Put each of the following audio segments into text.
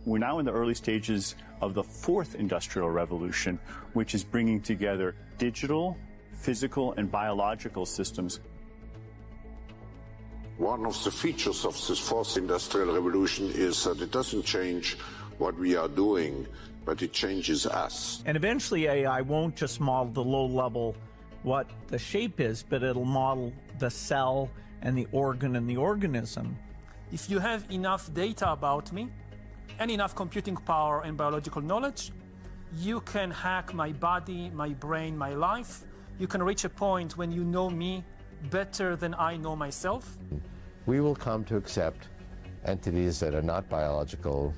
We're now in the early stages of the fourth industrial revolution, which is bringing together digital, physical, and biological systems. One of the features of this fourth industrial revolution is that it doesn't change what we are doing, but it changes us. And eventually AI won't just model the low level what the shape is, but it'll model the cell and the organ and the organism. If you have enough data about me and enough computing power and biological knowledge, you can hack my body, my brain, my life. You can reach a point when you know me better than I know myself. We will come to accept entities that are not biological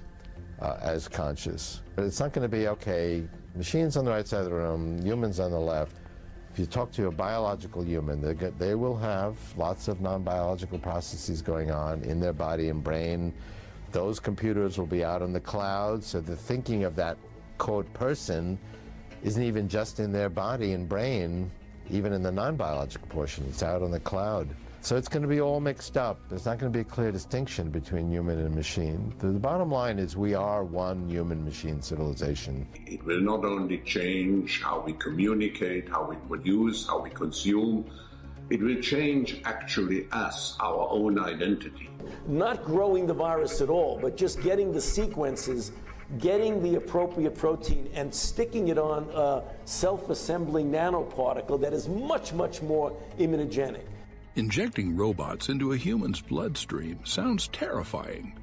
as conscious. But it's not going to be, okay, machines on the right side of the room, humans on the left. If you talk to a biological human, they will have lots of non-biological processes going on in their body and brain. Those computers will be out on the cloud, so the thinking of that, quote, person isn't even just in their body and brain, even in the non-biological portion. It's out on the cloud. So it's going to be all mixed up. There's not going to be a clear distinction between human and machine. The bottom line is we are one human-machine civilization. It will not only change how we communicate, how we produce, how we consume, it will change actually us, our own identity. Not growing the virus at all, but just getting the sequences, getting the appropriate protein and sticking it on a self-assembling nanoparticle that is much, much more immunogenic. Injecting robots into a human's bloodstream sounds terrifying.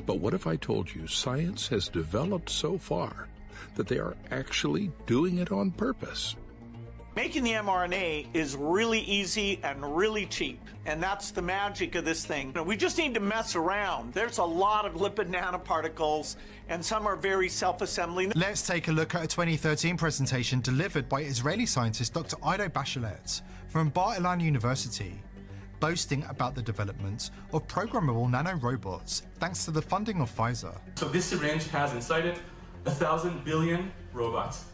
But what if I told you science has developed so far that they are actually doing it on purpose? Making the mRNA is really easy and really cheap, and that's the magic of this thing. We just need to mess around. There's a lot of lipid nanoparticles, and some are very self-assembling. Let's take a look at a 2013 presentation delivered by Israeli scientist Dr. Ido Bachelet from Bar-Ilan University, boasting about the development of programmable nanorobots thanks to the funding of Pfizer. So this syringe has inside it 1,000 billion robots.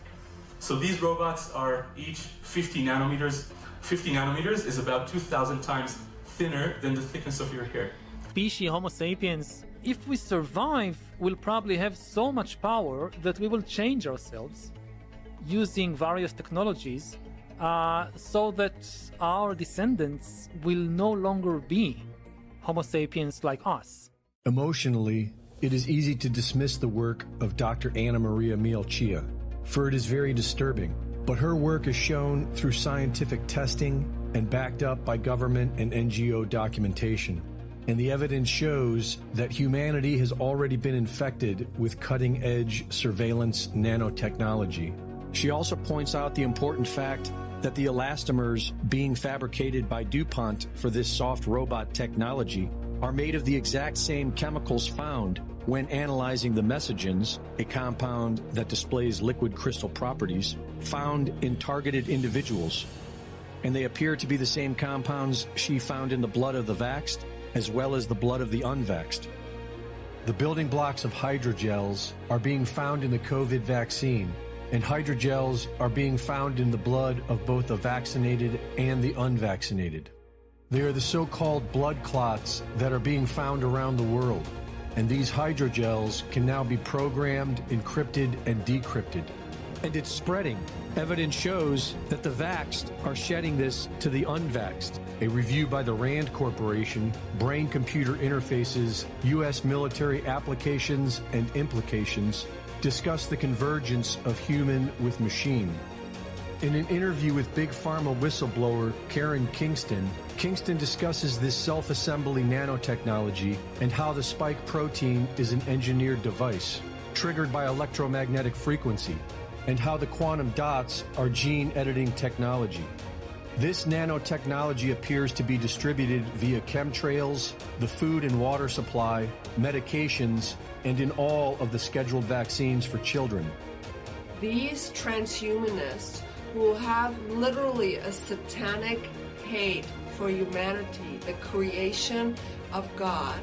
So these robots are each 50 nanometers. 50 nanometers is about 2,000 times thinner than the thickness of your hair. Species Homo sapiens, if we survive, will probably have so much power that we will change ourselves using various technologies so that our descendants will no longer be Homo sapiens like us. Emotionally, it is easy to dismiss the work of Dr. Anna Maria Mihalcea, for it is very disturbing. But her work is shown through scientific testing and backed up by government and NGO documentation. And the evidence shows that humanity has already been infected with cutting-edge surveillance nanotechnology. She also points out the important fact that the elastomers being fabricated by DuPont for this soft robot technology are made of the exact same chemicals found when analyzing the messagens, a compound that displays liquid crystal properties, found in targeted individuals. And they appear to be the same compounds she found in the blood of the vaxxed, as well as the blood of the unvaxxed. The building blocks of hydrogels are being found in the COVID vaccine, and hydrogels are being found in the blood of both the vaccinated and the unvaccinated. They are the so-called blood clots that are being found around the world. And these hydrogels can now be programmed, encrypted, and decrypted. And it's spreading. Evidence shows that the vaxxed are shedding this to the unvaxxed. A review by the RAND Corporation, Brain-Computer Interfaces, U.S. Military Applications and Implications, discuss the convergence of human with machine. In an interview with Big Pharma whistleblower Karen Kingston discusses this self-assembly nanotechnology and how the spike protein is an engineered device, triggered by electromagnetic frequency, and how the quantum dots are gene editing technology. This nanotechnology appears to be distributed via chemtrails, the food and water supply, medications, and in all of the scheduled vaccines for children. These transhumanists who have literally a satanic hate for humanity, the creation of God,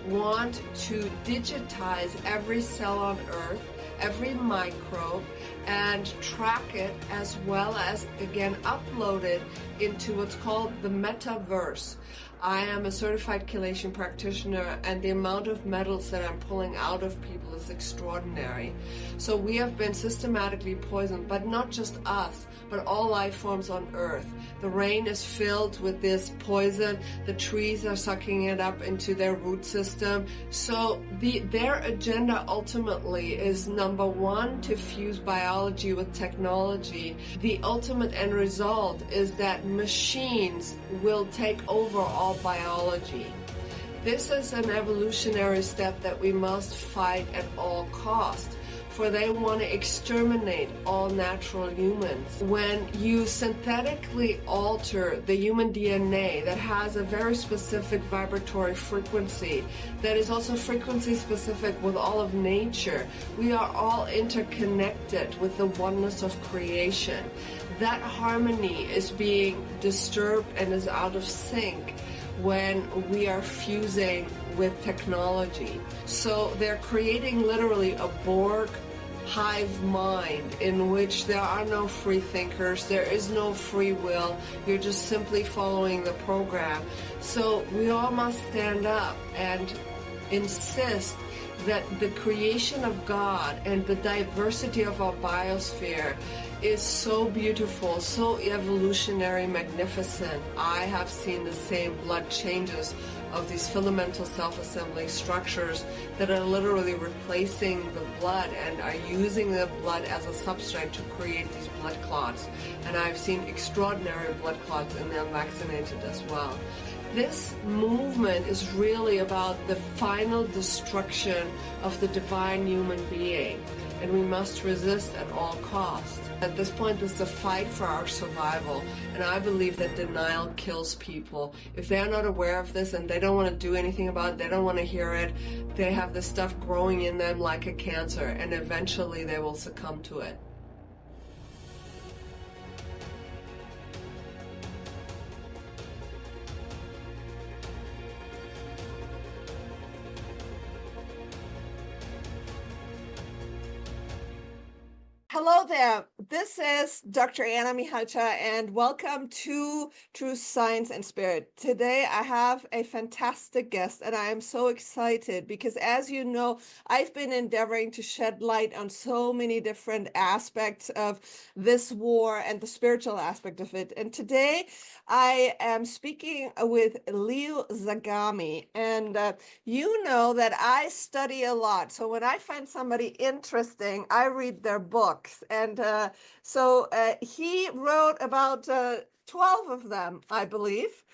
want to digitize every cell on earth every microbe and track it, as well as, again, upload it into what's called the metaverse. I am a certified chelation practitioner, and the amount of metals that I'm pulling out of people is extraordinary. So we have been systematically poisoned, but not just us, but all life forms on Earth. The rain is filled with this poison. The trees are sucking it up into their root system. So their agenda ultimately is, number one, to fuse biology with technology. The ultimate end result is that machines will take over all biology. This is an evolutionary step that we must fight at all costs, for they want to exterminate all natural humans. When you synthetically alter the human DNA that has a very specific vibratory frequency, that is also frequency specific with all of nature, we are all interconnected with the oneness of creation. That harmony is being disturbed and is out of sync when we are fusing with technology. So they're creating literally a Borg hive mind in which there are no free thinkers, there is no free will, you're just simply following the program. So we all must stand up and insist that the creation of God and the diversity of our biosphere is so beautiful, so evolutionary, magnificent. I have seen the same blood changes of these filamental self-assembling structures that are literally replacing the blood and are using the blood as a substrate to create these blood clots. And I've seen extraordinary blood clots in the unvaccinated as well. This movement is really about the final destruction of the divine human being, and we must resist at all costs. At this point, this is a fight for our survival, and I believe that denial kills people. If they're not aware of this and they don't want to do anything about it, they don't want to hear it, they have this stuff growing in them like a cancer, and eventually they will succumb to it. Hello there, this is Dr. Anna Mihalcea, and welcome to Truth, Science, and Spirit. Today I have a fantastic guest, and I am so excited because, as you know, I've been endeavoring to shed light on so many different aspects of this war and the spiritual aspect of it. And today I am speaking with Leo Zagami, and you know that I study a lot. So when I find somebody interesting, I read their book. And so he wrote about 12 of them, I believe.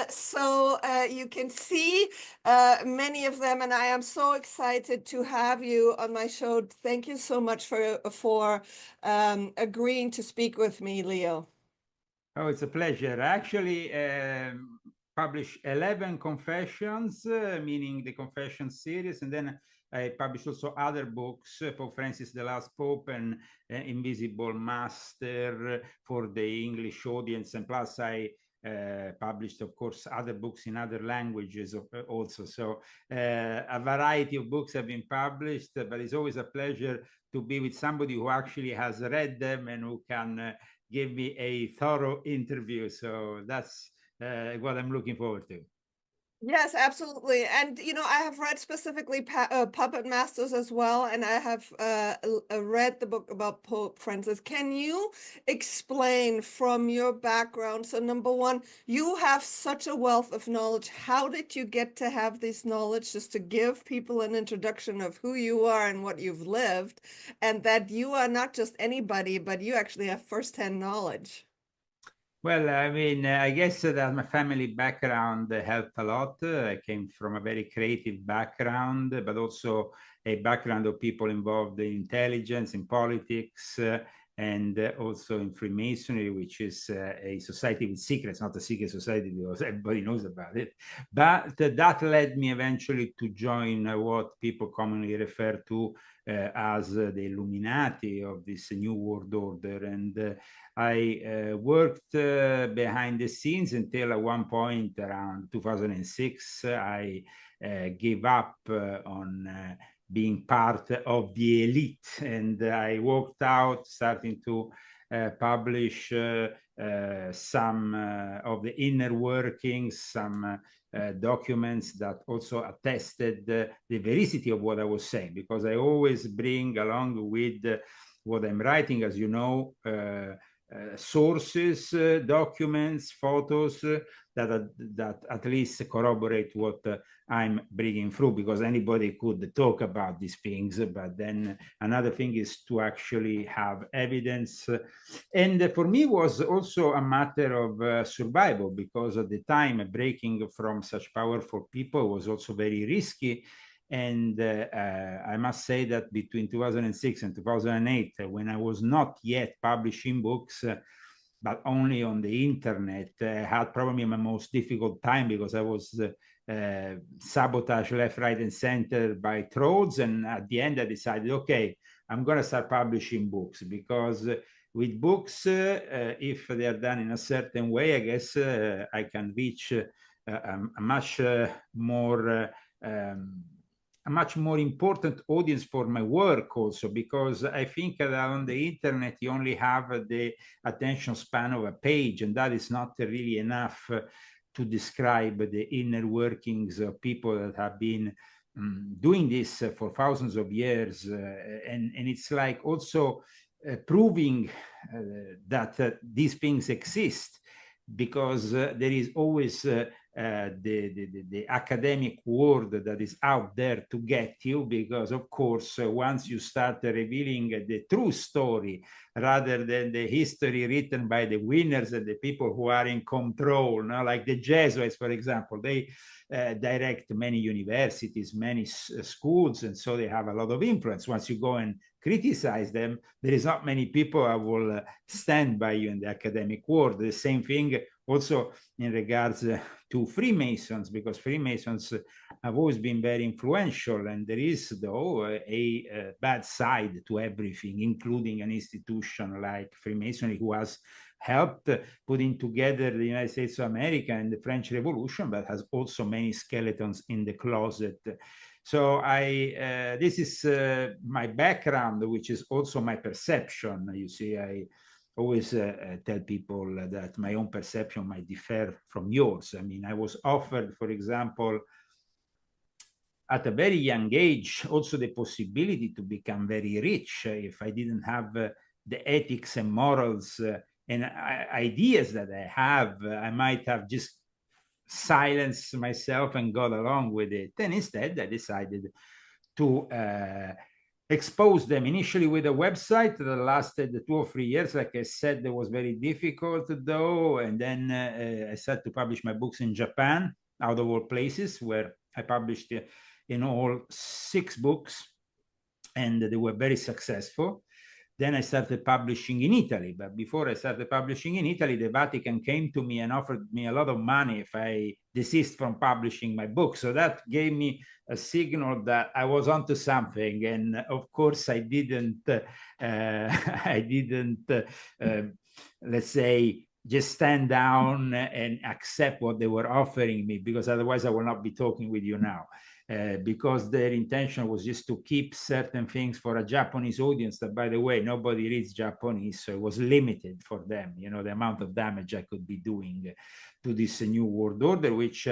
So you can see many of them, and I am so excited to have you on my show. Thank you so much for agreeing to speak with me, Leo. Oh, it's a pleasure. I actually published 11 confessions, meaning the confession series, and then I published also other books, Pope Francis, the Last Pope, and Invisible Master for the English audience. And plus I published, of course, other books in other languages also. So a variety of books have been published, but it's always a pleasure to be with somebody who actually has read them and who can give me a thorough interview. So that's what I'm looking forward to. Yes, absolutely. And, you know, I have read specifically Puppet Masters as well, and I have read the book about Pope Francis. Can you explain from your background? So, number one, you have such a wealth of knowledge. How did you get to have this knowledge, just to give people an introduction of who you are and what you've lived, and that you are not just anybody, but you actually have firsthand knowledge? Well, I mean, I guess that my family background helped a lot. I came from a very creative background, but also a background of people involved in intelligence, in politics, and also in Freemasonry, which is a society with secrets, not a secret society because everybody knows about it. But that led me eventually to join what people commonly refer to as the Illuminati of this new world order. And I worked behind the scenes until at one point around 2006, I gave up on being part of the elite. And I walked out starting to publish some of the inner workings, some documents that also attested the veracity of what I was saying, because I always bring along with what I'm writing, as you know, sources, documents, photos that at least corroborate what I'm bringing through, because anybody could talk about these things, but then another thing is to actually have evidence. And for me, it was also a matter of survival, because at the time, breaking from such powerful people was also very risky. And I must say that between 2006 and 2008, when I was not yet publishing books, but only on the internet, I had probably my most difficult time, because I was sabotaged left, right, and center by trolls. And at the end, I decided, okay, I'm going to start publishing books, because with books, if they are done in a certain way, I guess I can reach a much more important audience for my work also, because I think that on the internet you only have the attention span of a page, and that is not really enough to describe the inner workings of people that have been doing this for thousands of years. And it's like also proving that these things exist, because there is always the academic world that is out there to get you, because of course once you start revealing the true story rather than the history written by the winners and the people who are in control, like the Jesuits, for example, they direct many universities, many schools, and so they have a lot of influence. Once you go and criticize them, there is not many people who will stand by you in the academic world. The same thing also in regards to Freemasons, because Freemasons have always been very influential, and there is, though, a bad side to everything, including an institution like Freemasonry, who has helped putting together the United States of America and the French Revolution, but has also many skeletons in the closet. So this is my background, which is also my perception. You see, I always tell people that my own perception might differ from yours. I mean, I was offered, for example, at a very young age, also the possibility to become very rich if I didn't have the ethics and morals and ideas that I have. I might have just silenced myself and got along with it. And instead, I decided to expose them initially with a website that lasted 2 or 3 years. Like I said, it was very difficult, though. And then I started to publish my books in Japan, out of all places, where I published in all 6 books, and they were very successful. Then I started publishing in Italy. But before I started publishing in Italy, the Vatican came to me and offered me a lot of money if I desist from publishing my book. So that gave me a signal that I was onto something. And of course, I didn't, let's say, just stand down and accept what they were offering me, because otherwise I will not be talking with you now. Because their intention was just to keep certain things for a Japanese audience that, by the way, nobody reads Japanese, so it was limited for them, you know, the amount of damage I could be doing to this new world order, which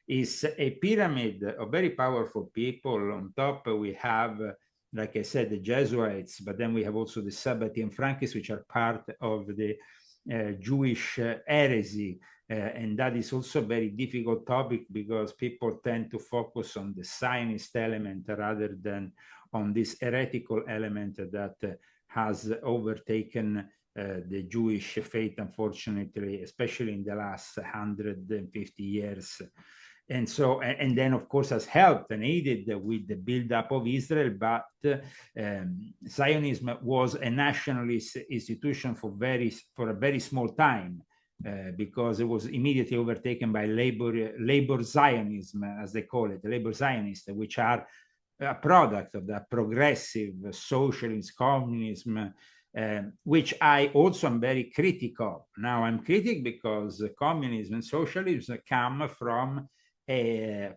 is a pyramid of very powerful people. On top, we have, like I said, the Jesuits, but then we have also the Sabbathi and Frankists, which are part of the Jewish heresy. And that is also a very difficult topic, because people tend to focus on the Zionist element rather than on this heretical element that has overtaken the Jewish faith, unfortunately, especially in the last 150 years. And so, and then, of course, has helped and aided with the buildup of Israel. But Zionism was a nationalist institution for a very small time. Because it was immediately overtaken by labor Zionism, as they call it, the labor Zionists, which are a product of that progressive socialist communism, which I also am very critical of. Now, I'm critic because communism and socialism come from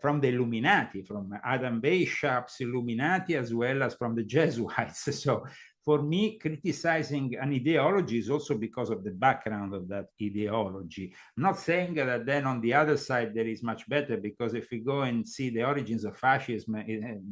from the Illuminati, from Adam Weishaupt's Illuminati, as well as from the Jesuits. So for me, criticizing an ideology is also because of the background of that ideology. I'm not saying that then on the other side there is much better, because if we go and see the origins of fascism,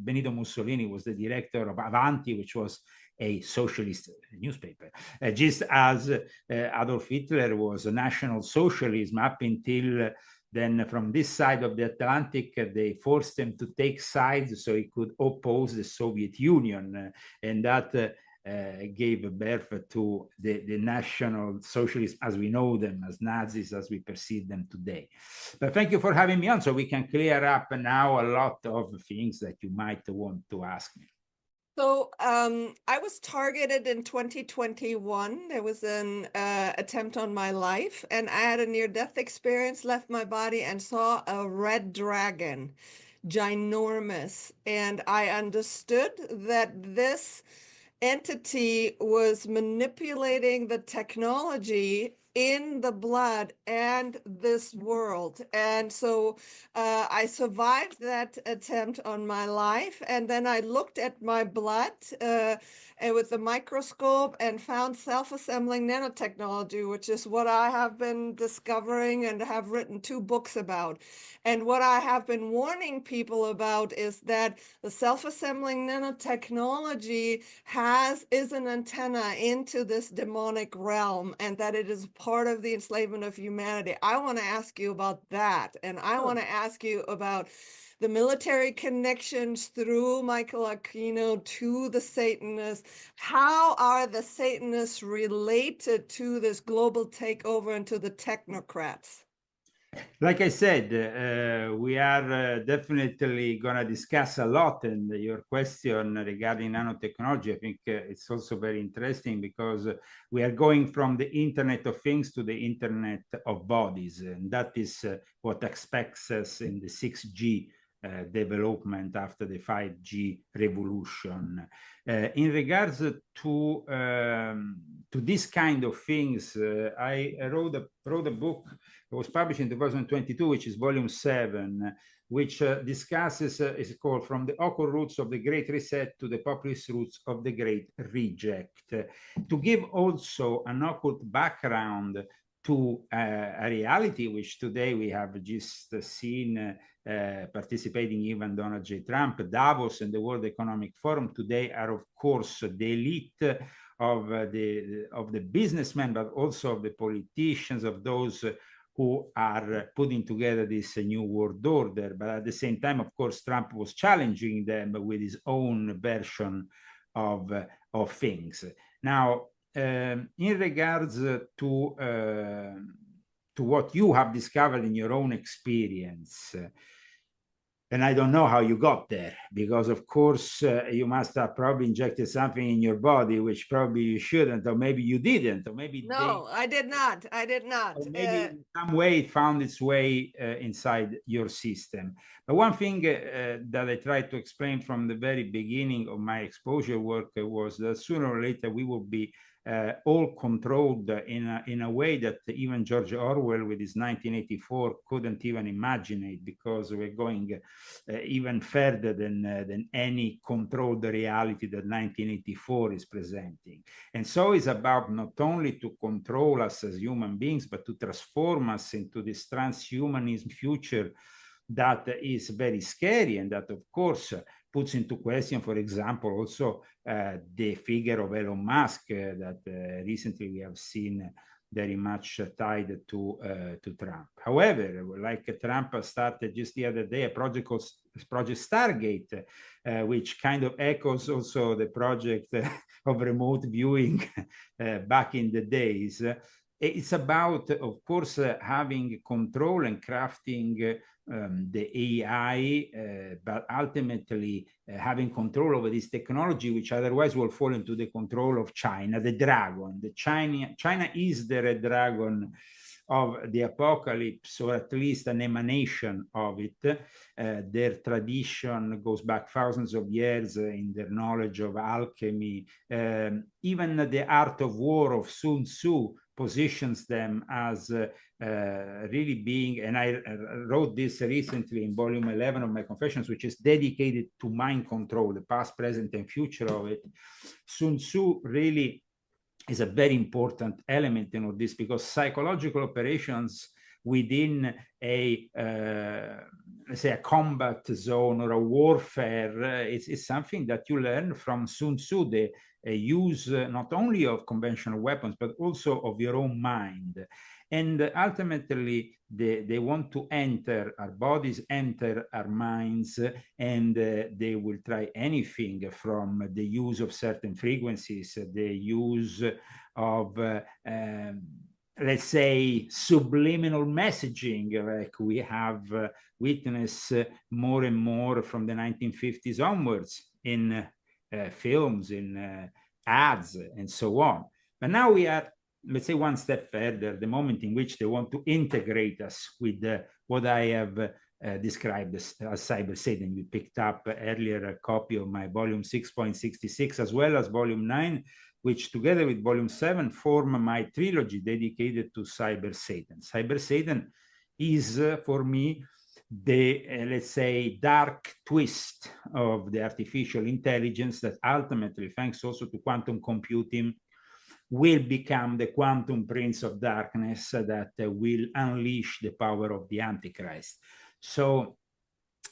Benito Mussolini was the director of Avanti, which was a socialist newspaper, just as Adolf Hitler was a national socialism up until then. From this side of the Atlantic, they forced him to take sides so he could oppose the Soviet Union, and that gave birth to the National Socialists as we know them, as Nazis as we perceive them today. But thank you for having me on, so we can clear up now a lot of things that you might want to ask me. So I was targeted in 2021. There was an attempt on my life, and I had a near-death experience, left my body, and saw a red dragon, ginormous. And I understood that this entity was manipulating the technology in the blood and this world. And so I survived that attempt on my life. And then I looked at my blood and with the microscope and found self-assembling nanotechnology, which is what I have been discovering and have written 2 books about. And what I have been warning people about is that the self-assembling nanotechnology is an antenna into this demonic realm, and that it is part of the enslavement of humanity. I want to ask you about that, and I want to ask you about the military connections through Michael Aquino to the Satanists. How are the Satanists related to this global takeover and to the technocrats? Like I said, we are definitely going to discuss a lot, and your question regarding nanotechnology, I think it's also very interesting, because we are going from the Internet of Things to the Internet of Bodies, and that is what expects us in the 6G development after the 5G revolution. In regards to this kind of things, I wrote a book. It was published in 2022, which is volume 7, which discusses, is called From the Occult Roots of the Great Reset to the Populist Roots of the Great Reject, to give also an occult background to a reality which today we have just seen participating even Donald J. Trump. Davos and the World Economic Forum today are, of course, the elite of the businessmen, but also of the politicians, of those who are putting together this new world order. But at the same time, of course, Trump was challenging them with his own version of things. Now, in regards to what you have discovered in your own experience, and I don't know how you got there, because of course you must have probably injected something in your body, which probably you shouldn't, or maybe you didn't, or maybe I did not. I did not. Or maybe in some way it found its way inside your system. But one thing that I tried to explain from the very beginning of my exposure work was that sooner or later we will be all controlled in a way that even George Orwell with his 1984 couldn't even imagine it, because we're going even further than any controlled reality that 1984 is presenting. And so it's about not only to control us as human beings, but to transform us into this transhumanism future that is very scary, and that, of course, puts into question, for example, also the figure of Elon Musk that recently we have seen very much tied to Trump. However, like Trump started just the other day a project called Project Stargate, which kind of echoes also the project of remote viewing back in the days. It's about, of course, having control and crafting the AI, but ultimately having control over this technology, which otherwise will fall into the control of China, the dragon. China is the red dragon of the apocalypse, or at least an emanation of it. Their tradition goes back thousands of years in their knowledge of alchemy. Even the art of war of Sun Tzu positions them as really being, and I wrote this recently in volume 11 of my Confessions, which is dedicated to mind control, the past, present, and future of it. Sun Tzu really is a very important element in all this, because psychological operations within a let's say a combat zone or a warfare is something that you learn from Sun Tzu, the use not only of conventional weapons but also of your own mind. And ultimately they want to enter our bodies, enter our minds, and they will try anything, from the use of certain frequencies, the use of let's say subliminal messaging, like we have witnessed more and more from the 1950s onwards in films, in ads, and so on. But now we are, let's say, one step further, the moment in which they want to integrate us with what I have described as cyber Satan. You picked up earlier a copy of my volume 6.66 as well as volume 9, which together with volume 7 form my trilogy dedicated to cyber Satan. Cyber Satan is for me the, let's say, dark twist of the artificial intelligence that ultimately, thanks also to quantum computing, will become the quantum prince of darkness that will unleash the power of the Antichrist. So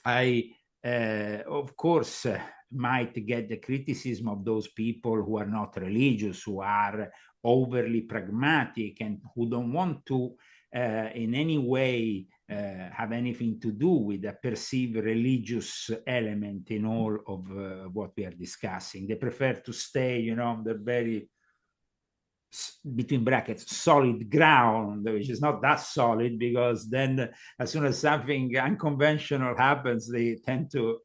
I, of course, might get the criticism of those people who are not religious, who are overly pragmatic, and who don't want to in any way have anything to do with a perceived religious element in all of what we are discussing. They prefer to stay, you know, they're very, between brackets, solid ground, which is not that solid, because then as soon as something unconventional happens, they tend to,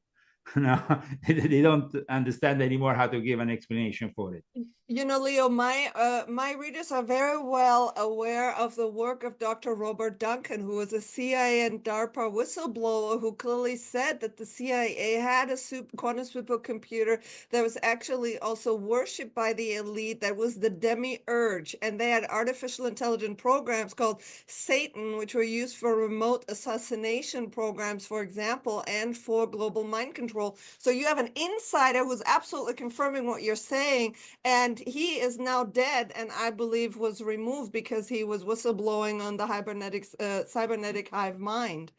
you know, they don't understand anymore how to give an explanation for it. You know, Leo, my readers are very well aware of the work of Dr. Robert Duncan, who was a CIA and DARPA whistleblower, who clearly said that the CIA had a quantum supercomputer that was actually also worshipped by the elite, that was the demiurge, and they had artificial intelligence programs called Satan, which were used for remote assassination programs, for example, and for global mind control. So you have an insider who's absolutely confirming what you're saying, and he is now dead, and I believe was removed because he was whistleblowing on the cybernetic hive mind.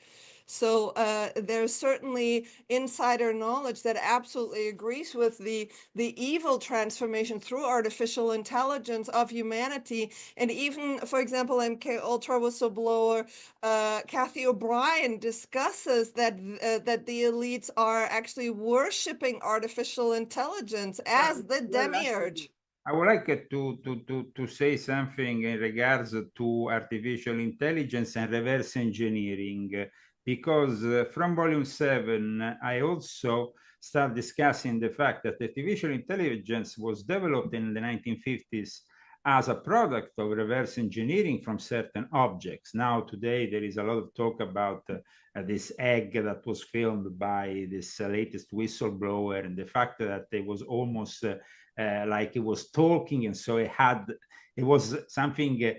So there's certainly insider knowledge that absolutely agrees with the evil transformation through artificial intelligence of humanity. And even, for example, MK Ultra whistleblower Kathy O'Brien discusses that that the elites are actually worshiping artificial intelligence as the demiurge. I would like to say something in regards to artificial intelligence and reverse engineering, because from volume 7, I also start discussing the fact that artificial intelligence was developed in the 1950s as a product of reverse engineering from certain objects. Now, today, there is a lot of talk about this egg that was filmed by this latest whistleblower, and the fact that it was almost like it was talking, and so it was something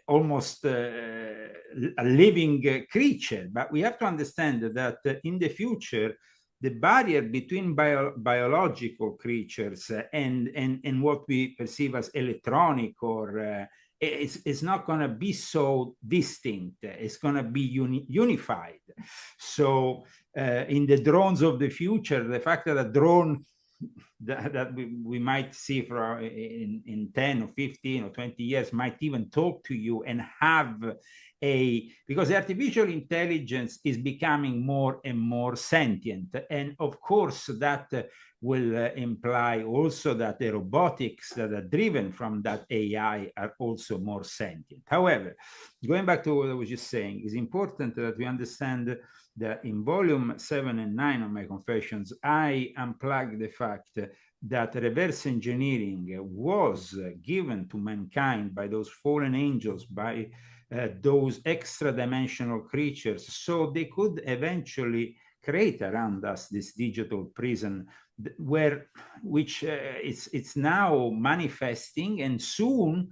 almost a living creature. But we have to understand that in the future, the barrier between biological creatures and what we perceive as electronic or it's not going to be so distinct. It's going to be unified. So in the drones of the future, the fact that a drone that we might see for in 10 or 15 or 20 years might even talk to you and have because artificial intelligence is becoming more and more sentient, and of course that will imply also that the robotics that are driven from that AI are also more sentient. However, going back to what I was just saying, it's important that we understand that in volume 7 and 9 of my Confessions, I unplugged the fact that reverse engineering was given to mankind by those fallen angels, by those extra-dimensional creatures, so they could eventually create around us this digital prison which it's now manifesting, and soon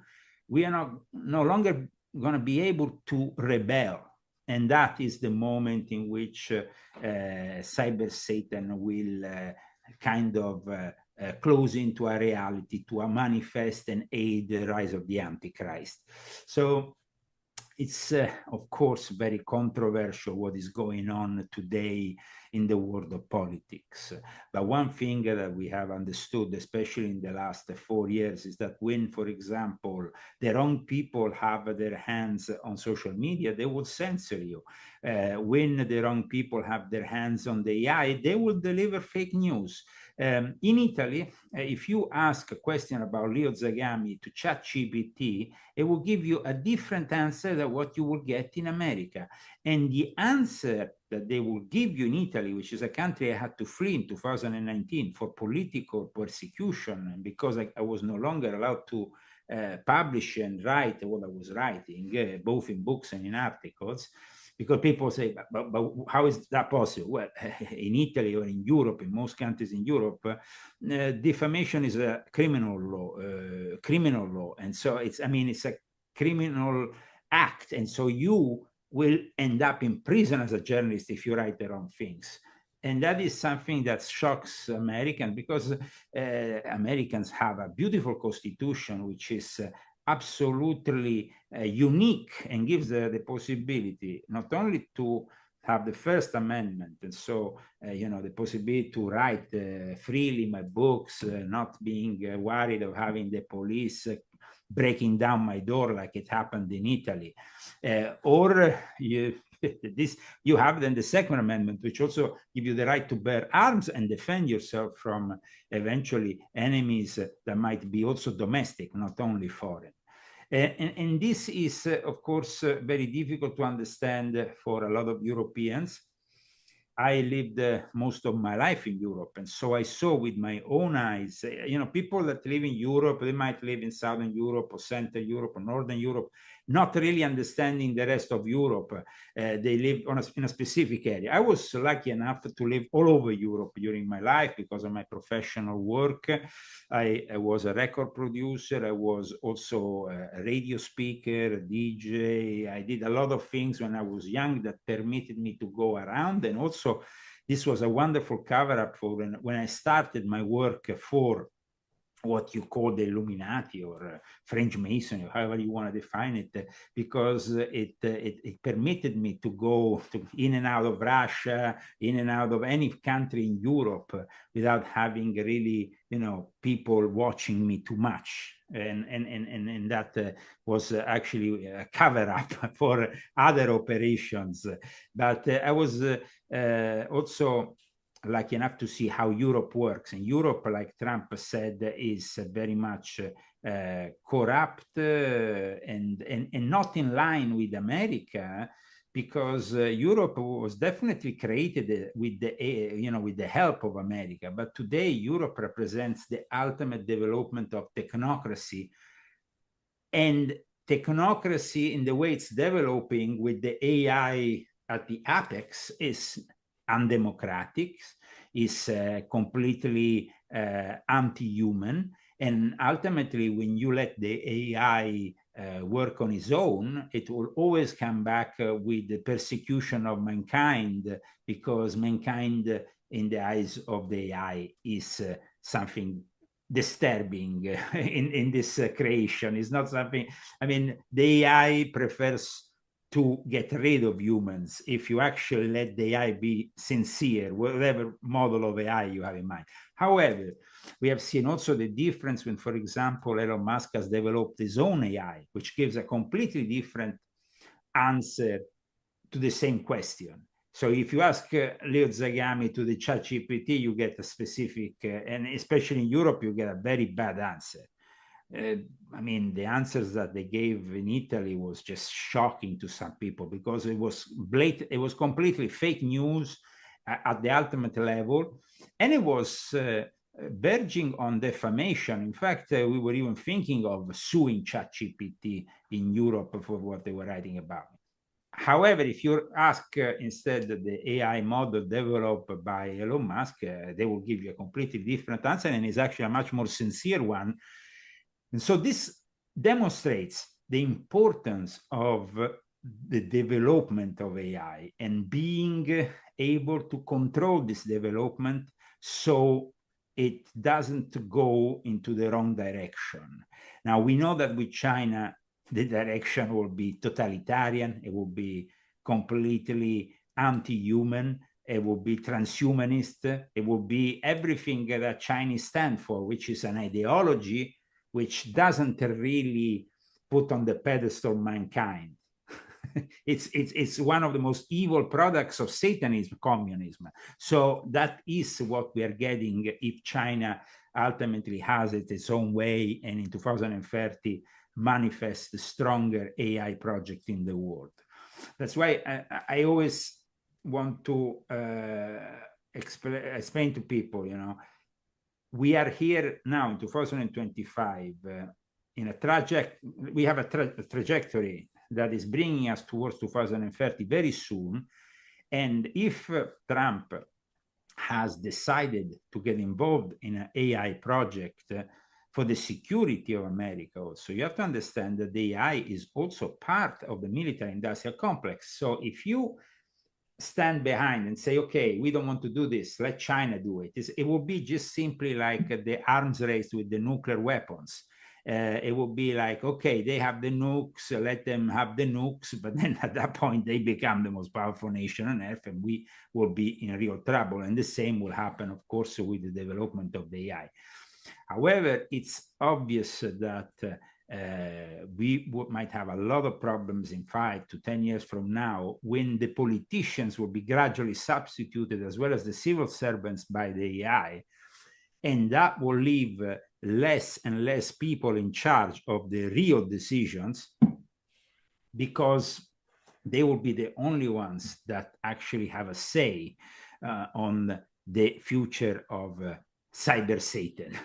we are no longer going to be able to rebel. And that is the moment in which cyber Satan will kind of close into a reality, to a manifest and aid the rise of the Antichrist. So it's, of course, very controversial what is going on today in the world of politics. But one thing that we have understood, especially in the last 4 years, is that when, for example, the wrong people have their hands on social media, they will censor you. When the wrong people have their hands on the AI, they will deliver fake news. In Italy, if you ask a question about Leo Zagami to ChatGPT, it will give you a different answer than what you will get in America. And the answer that they will give you in Italy, which is a country I had to flee in 2019 for political persecution, and because I was no longer allowed to publish and write what I was writing, both in books and in articles, because people say, but how is that possible? Well, in Italy or in Europe, in most countries in Europe, defamation is a criminal law. And so it's a criminal act. And so you will end up in prison as a journalist if you write the wrong things. And that is something that shocks Americans, because Americans have a beautiful constitution, which is absolutely unique and gives the possibility not only to have the First Amendment, and so the possibility to write freely my books, not being worried of having the police breaking down my door like it happened in Italy, or you have then the Second Amendment, which also give you the right to bear arms and defend yourself from eventually enemies that might be also domestic, not only foreign. And this is, of course, very difficult to understand for a lot of Europeans. I lived most of my life in Europe, and so I saw with my own eyes, people that live in Europe, they might live in Southern Europe or Central Europe or Northern Europe, not really understanding the rest of Europe. They live in a specific area. I was lucky enough to live all over Europe during my life because of my professional work. I was a record producer. I was also a radio speaker, a DJ. I did a lot of things when I was young that permitted me to go around. And also, this was a wonderful cover-up for when I started my work for what you call the Illuminati or French Masonry, or however you want to define it, because it permitted me to go in and out of Russia, in and out of any country in Europe without having really, people watching me too much. And that was actually a cover-up for other operations. But I was also lucky enough to see how Europe works. And Europe, like Trump said, is very much corrupt and not in line with America, because Europe was definitely created with the help of America. But today, Europe represents the ultimate development of technocracy. And technocracy, in the way it's developing with the AI at the apex, is undemocratic, is completely anti-human. And ultimately, when you let the AI work on its own, it will always come back with the persecution of mankind, because mankind, in the eyes of the AI, is something disturbing in this creation. It's not something, the AI prefers to get rid of humans if you actually let the AI be sincere, whatever model of AI you have in mind. However, we have seen also the difference when, for example, Elon Musk has developed his own AI, which gives a completely different answer to the same question. So if you ask Leo Zagami to the ChatGPT, you get a specific, and especially in Europe, you get a very bad answer. The answers that they gave in Italy was just shocking to some people, because it was blatant, it was completely fake news at the ultimate level, and it was verging on defamation. In fact, we were even thinking of suing ChatGPT in Europe for what they were writing about. However, if you ask instead the AI model developed by Elon Musk, they will give you a completely different answer, and it's actually a much more sincere one. And so this demonstrates the importance of the development of AI and being able to control this development so it doesn't go into the wrong direction. Now, we know that with China, the direction will be totalitarian, it will be completely anti-human, it will be transhumanist, it will be everything that Chinese stand for, which is an ideology which doesn't really put on the pedestal mankind. It's one of the most evil products of Satanism, communism. So that is what we are getting if China ultimately has it its own way and in 2030 manifests the stronger AI project in the world. That's why I always want to explain to people, you know, we are here now in 2025 in a we have a trajectory that is bringing us towards 2030 very soon. And if Trump has decided to get involved in an AI project for the security of America also, you have to understand that the AI is also part of the military industrial complex. So if you stand behind and say, okay, we don't want to do this, let China do it, it will be just simply like the arms race with the nuclear weapons. It will be like, okay, they have the nukes, let them have the nukes, but then at that point they become the most powerful nation on earth and we will be in real trouble. And the same will happen, of course, with the development of the AI. However, it's obvious that we might have a lot of problems in 5 to 10 years from now when the politicians will be gradually substituted as well as the civil servants by the AI. And that will leave less and less people in charge of the real decisions because they will be the only ones that actually have a say on the future of cyber Satan.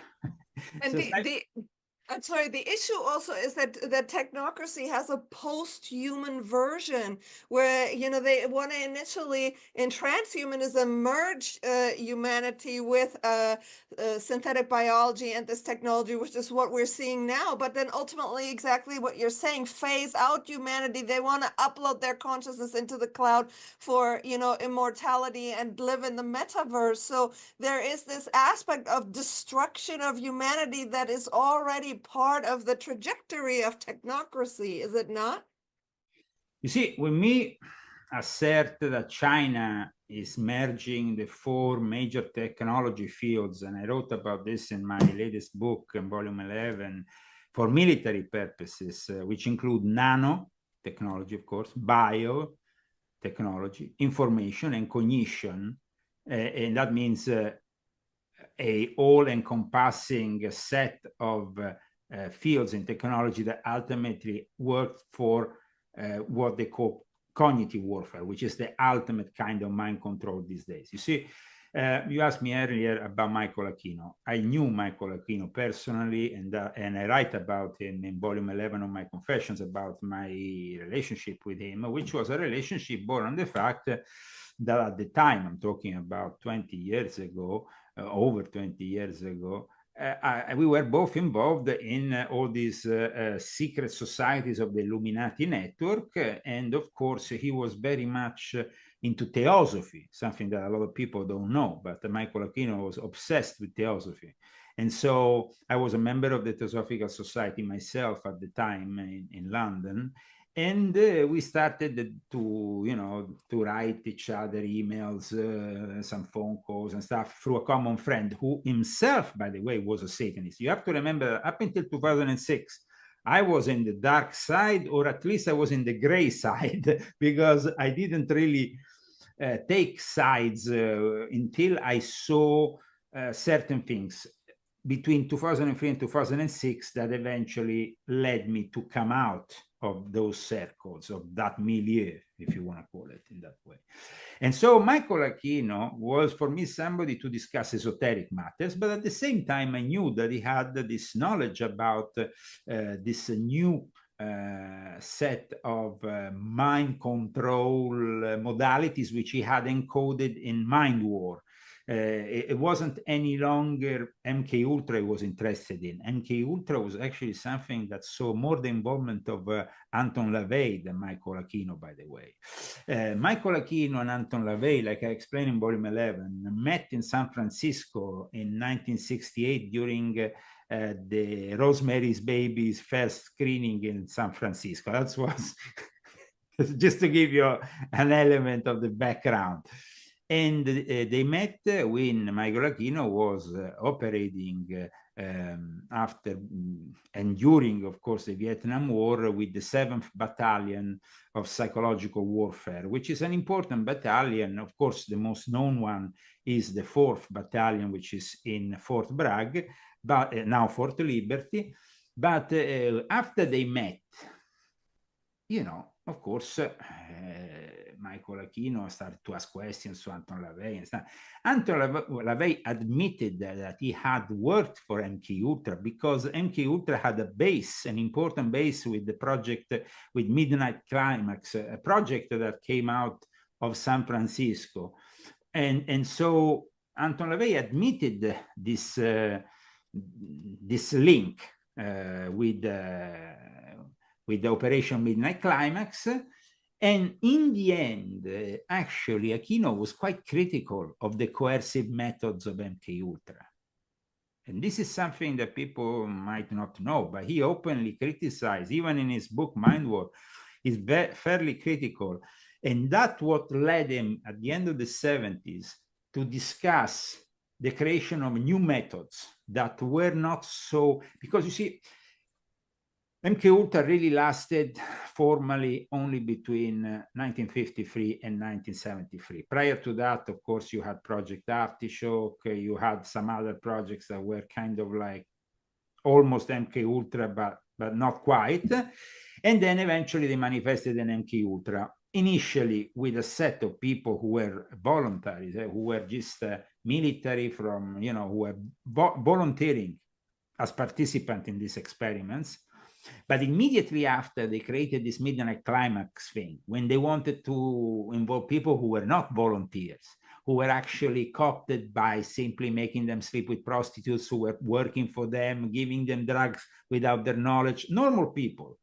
And So I'm sorry, the issue also is that technocracy has a post-human version where, you know, they want to initially in transhumanism merge humanity with synthetic biology and this technology, which is what we're seeing now. But then ultimately exactly what you're saying, phase out humanity. They want to upload their consciousness into the cloud for, you know, immortality and live in the metaverse. So there is this aspect of destruction of humanity that is already part of the trajectory of technocracy, is it not? You see, when we assert that China is merging the 4 major technology fields, and I wrote about this in my latest book, in volume 11, for military purposes, which include nano technology, of course, bio technology, information and cognition, and that means a all-encompassing set of fields in technology that ultimately work for what they call cognitive warfare, which is the ultimate kind of mind control these days. You see, you asked me earlier about Michael Aquino. I knew Michael Aquino personally, and I write about him in volume 11 of my confessions about my relationship with him, which was a relationship born on the fact that at the time, I'm talking about 20 years ago, over 20 years ago, we were both involved in all these secret societies of the Illuminati network. And of course, he was very much into theosophy, something that a lot of people don't know, but Michael Aquino was obsessed with theosophy. And so I was a member of the Theosophical Society myself at the time in London. And we started to write each other emails, some phone calls and stuff through a common friend who himself, by the way, was a Satanist. You have to remember, up until 2006, I was in the dark side, or at least I was in the gray side, because I didn't really take sides until I saw certain things between 2003 and 2006 that eventually led me to come out of those circles, of that milieu, if you want to call it in that way. And so Michael Aquino was, for me, somebody to discuss esoteric matters, but at the same time, I knew that he had this knowledge about this new set of mind control modalities, which he had encoded in Mind War. It wasn't any longer MK Ultra he was interested in. MK Ultra was actually something that saw more the involvement of Anton LaVey than Michael Aquino, by the way. Michael Aquino and Anton LaVey, like I explained in volume 11, met in San Francisco in 1968 during the Rosemary's Baby's first screening in San Francisco. That was just to give you an element of the background. And they met when Michael Aquino was operating after and during, of course, the Vietnam War with the 7th Battalion of Psychological Warfare, which is an important battalion. Of course, the most known one is the 4th Battalion, which is in Fort Bragg, but now Fort Liberty. But after they met, you know, of course, Michael Aquino started to ask questions to Anton LaVey and stuff. Anton LaVey admitted that he had worked for MK Ultra because MK Ultra had a base, an important base with the project, with Midnight Climax, a project that came out of San Francisco. And so Anton LaVey admitted this, this link with the Operation Midnight Climax. And in the end, actually, Aquino was quite critical of the coercive methods of MK Ultra. And this is something that people might not know, but he openly criticized, even in his book, Mind War, is fairly critical. And that's what led him at the end of the 70s to discuss the creation of new methods that were not so, because you see, MK Ultra really lasted formally only between 1953 and 1973. Prior to that, of course, you had Project Artichoke, you had some other projects that were kind of like almost MK Ultra, but not quite. And then eventually they manifested an MK Ultra, initially with a set of people who were voluntaries, who were just military from, you know, who were volunteering as participants in these experiments. But immediately after, they created this Midnight Climax thing, when they wanted to involve people who were not volunteers, who were actually co-opted by simply making them sleep with prostitutes who were working for them, giving them drugs without their knowledge, normal people.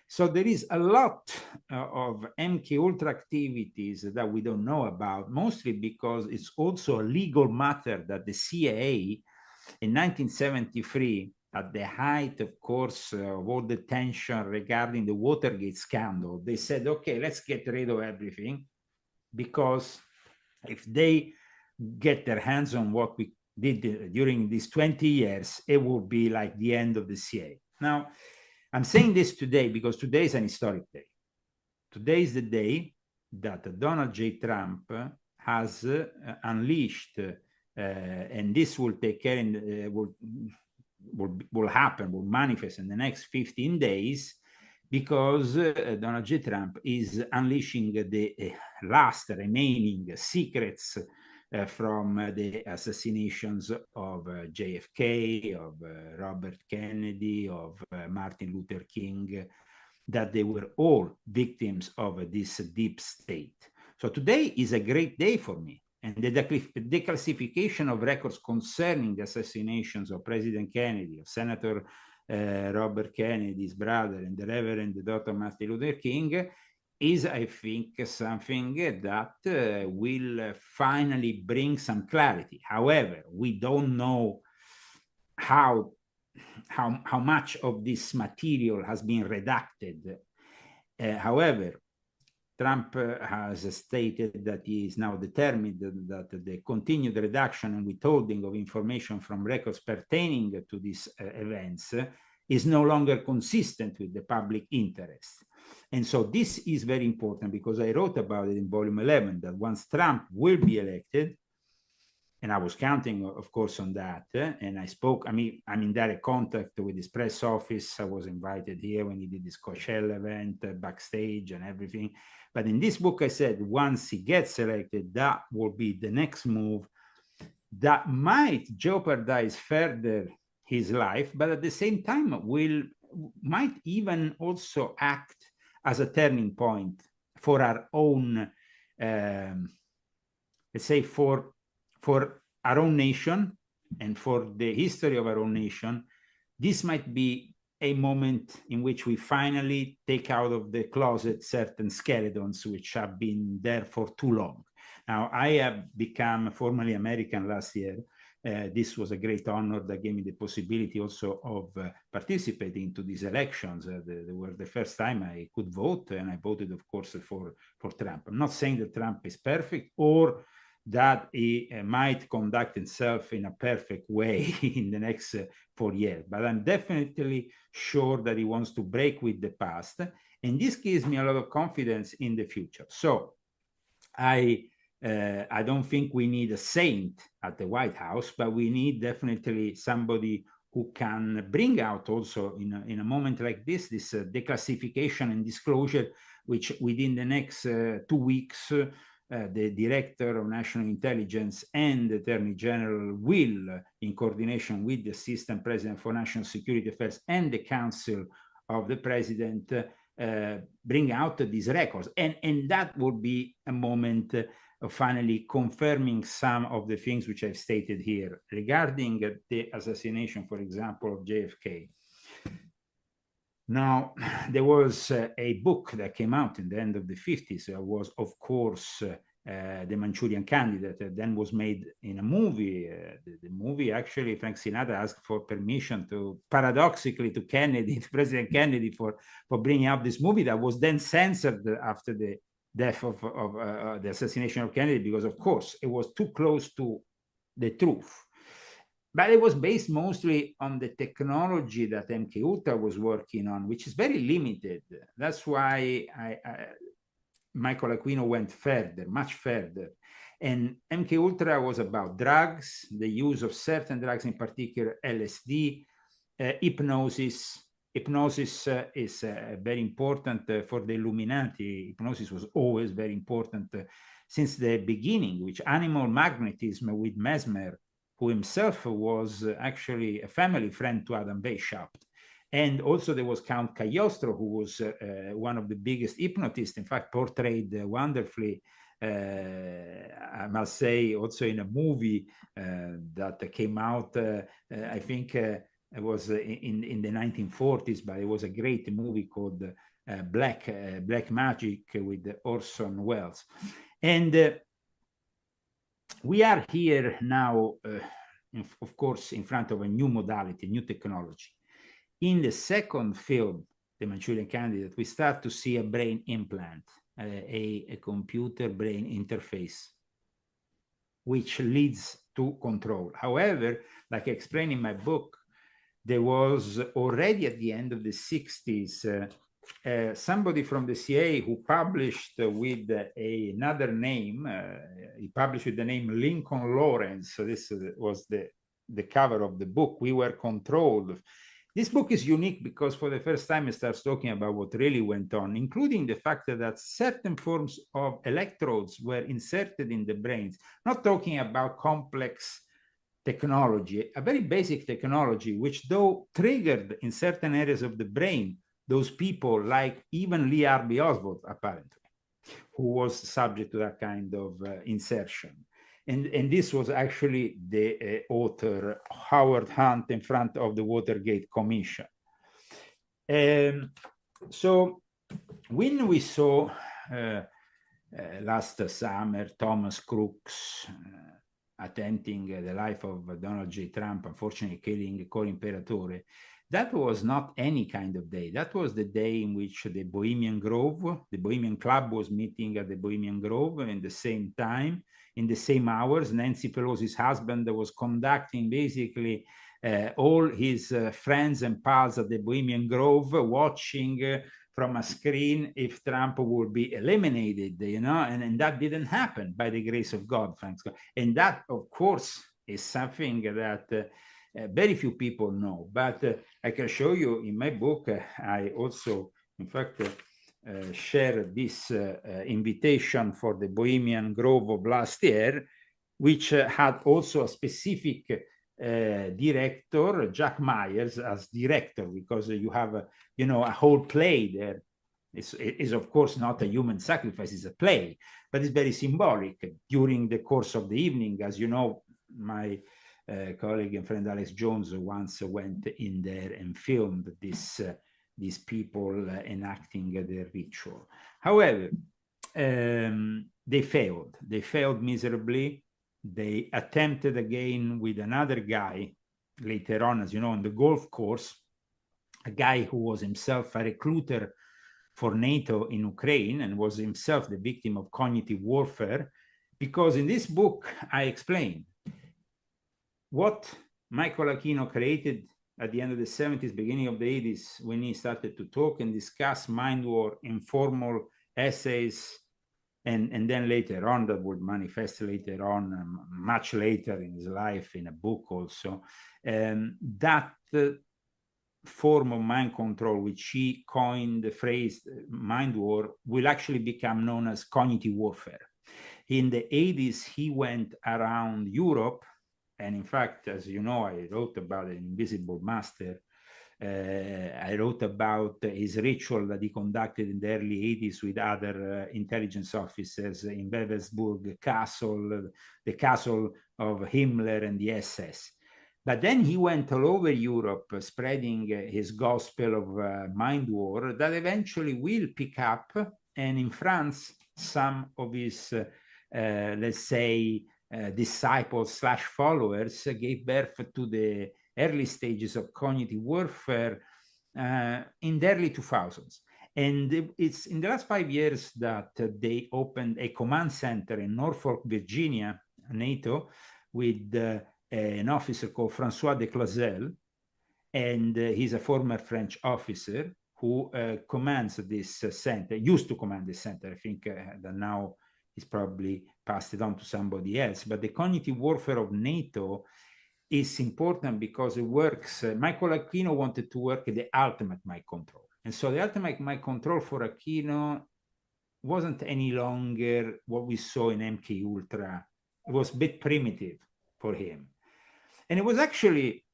So there is a lot of MK Ultra activities that we don't know about, mostly because it's also a legal matter that the CIA in 1973, at the height, of course, of all the tension regarding the Watergate scandal, they said, okay, let's get rid of everything, because if they get their hands on what we did during these 20 years, it will be like the end of the CIA. Now, I'm saying this today because today is an historic day. Today is the day that Donald J. Trump has unleashed, and this will take care and will happen, will manifest in the next 15 days, because Donald J. Trump is unleashing the last remaining secrets from the assassinations of JFK, of Robert Kennedy, of Martin Luther King, that they were all victims of this deep state. So today is a great day for me. And the declassification of records concerning the assassinations of President Kennedy, of Senator Robert Kennedy's brother, and the Reverend Dr. Martin Luther King is, I think, something that will finally bring some clarity. However, we don't know how much of this material has been redacted. However, Trump has stated that he is now determined that the continued reduction and withholding of information from records pertaining to these events is no longer consistent with the public interest. And so this is very important, because I wrote about it in volume 11, that once Trump will be elected, and I was counting, of course, on that, and I spoke, I mean, I'm in direct contact with his press office. I was invited here when he did this Coachella event, backstage and everything. But in this book, I said, once he gets elected, that will be the next move that might jeopardize further his life, but at the same time might even also act as a turning point for our own, let's say, for for our own nation and for the history of our own nation, this might be a moment in which we finally take out of the closet certain skeletons which have been there for too long. Now, I have become formally American last year. This was a great honor that gave me the possibility also of participating to these elections. They were the first time I could vote, and I voted, of course, for Trump. I'm not saying that Trump is perfect or that he might conduct himself in a perfect way in the next 4 years, but I'm definitely sure that he wants to break with the past, and this gives me a lot of confidence in the future. So I don't think we need a saint at the White House, but we need definitely somebody who can bring out also in a moment like this declassification and disclosure, which within the next 2 weeks, the Director of National Intelligence and the Attorney General will, in coordination with the Assistant President for National Security Affairs and the Council of the President, bring out these records. And that would be a moment of finally confirming some of the things which I've stated here regarding the assassination, for example, of JFK. Now, there was a book that came out in the end of the 50s. It was, of course, The Manchurian Candidate, that then was made in a movie. The movie, actually, Frank Sinatra asked for permission to, paradoxically, to Kennedy, to President Kennedy, for bringing up this movie that was then censored after the death of the assassination of Kennedy, because, of course, it was too close to the truth. But it was based mostly on the technology that MK Ultra was working on, which is very limited. That's why Michael Aquino went further, much further. And MK Ultra was about drugs, the use of certain drugs, in particular LSD, hypnosis. Hypnosis is very important for the Illuminati. Hypnosis was always very important since the beginning, which animal magnetism with Mesmer, who himself was actually a family friend to Adam Weishaupt. And also there was Count Cagliostro, who was one of the biggest hypnotists, in fact, portrayed wonderfully, I must say, also in a movie that came out, I think it was in the 1940s, but it was a great movie called Black Magic with Orson Welles. And we are here now, of course, in front of a new modality, new technology. In the second film, The Manchurian Candidate, we start to see a brain implant, a computer-brain interface, which leads to control. However, like I explained in my book, there was already at the end of the 60s, somebody from the CIA who published with another name, he published with the name Lincoln Lawrence. So this was the cover of the book, We Were Controlled. This book is unique because for the first time it starts talking about what really went on, including the fact that certain forms of electrodes were inserted in the brains, not talking about complex technology, a very basic technology, which though triggered in certain areas of the brain, those people like even Lee Harvey Oswald, apparently, who was subject to that kind of insertion. And this was actually the author, Howard Hunt, in front of the Watergate Commission. So when we saw last summer Thomas Crooks attempting the life of Donald J. Trump, unfortunately killing Cor Imperatore, that was not any kind of day. That was the day in which the Bohemian Grove, the Bohemian Club was meeting at the Bohemian Grove in the same time, in the same hours. Nancy Pelosi's husband was conducting basically all his friends and pals at the Bohemian Grove, watching from a screen if Trump would be eliminated, you know, and that didn't happen by the grace of God, thanks God. And that, of course, is something that very few people know, but I can show you in my book. I also, in fact, share this invitation for the Bohemian Grove of last year, which had also a specific director, Jack Myers, as director, because you have, a whole play there It's of course not a human sacrifice, it's a play, but it's very symbolic. During the course of the evening, as you know, my colleague and friend Alex Jones once went in there and filmed these people enacting their ritual. However, they failed. They failed miserably. They attempted again with another guy later on, as you know, on the golf course, a guy who was himself a recruiter for NATO in Ukraine and was himself the victim of cognitive warfare. Because in this book, I explain what Michael Aquino created at the end of the 70s, beginning of the 80s, when he started to talk and discuss mind war, informal essays, and then later on, that would manifest later on, much later in his life, in a book also, that form of mind control, which he coined the phrase mind war, will actually become known as cognitive warfare. In the 80s, he went around Europe, and in fact, as you know, I wrote about an Invisible Master. I wrote about his ritual that he conducted in the early 80s with other intelligence officers in Wewelsburg Castle, the castle of Himmler and the SS. But then he went all over Europe spreading his gospel of mind war that eventually will pick up. And in France, some of his, let's say, disciples / followers gave birth to the early stages of cognitive warfare in the early 2000s. And it's in the last 5 years that they opened a command center in Norfolk, Virginia, NATO, with an officer called François de Clausel, and he's a former French officer who commands this center, used to command the center. I think that now he's probably passed it on to somebody else. But the cognitive warfare of NATO is important because it works. Michael Aquino wanted to work at the ultimate mind control. And so the ultimate mind control for Aquino wasn't any longer what we saw in MK Ultra. It was a bit primitive for him. And it was actually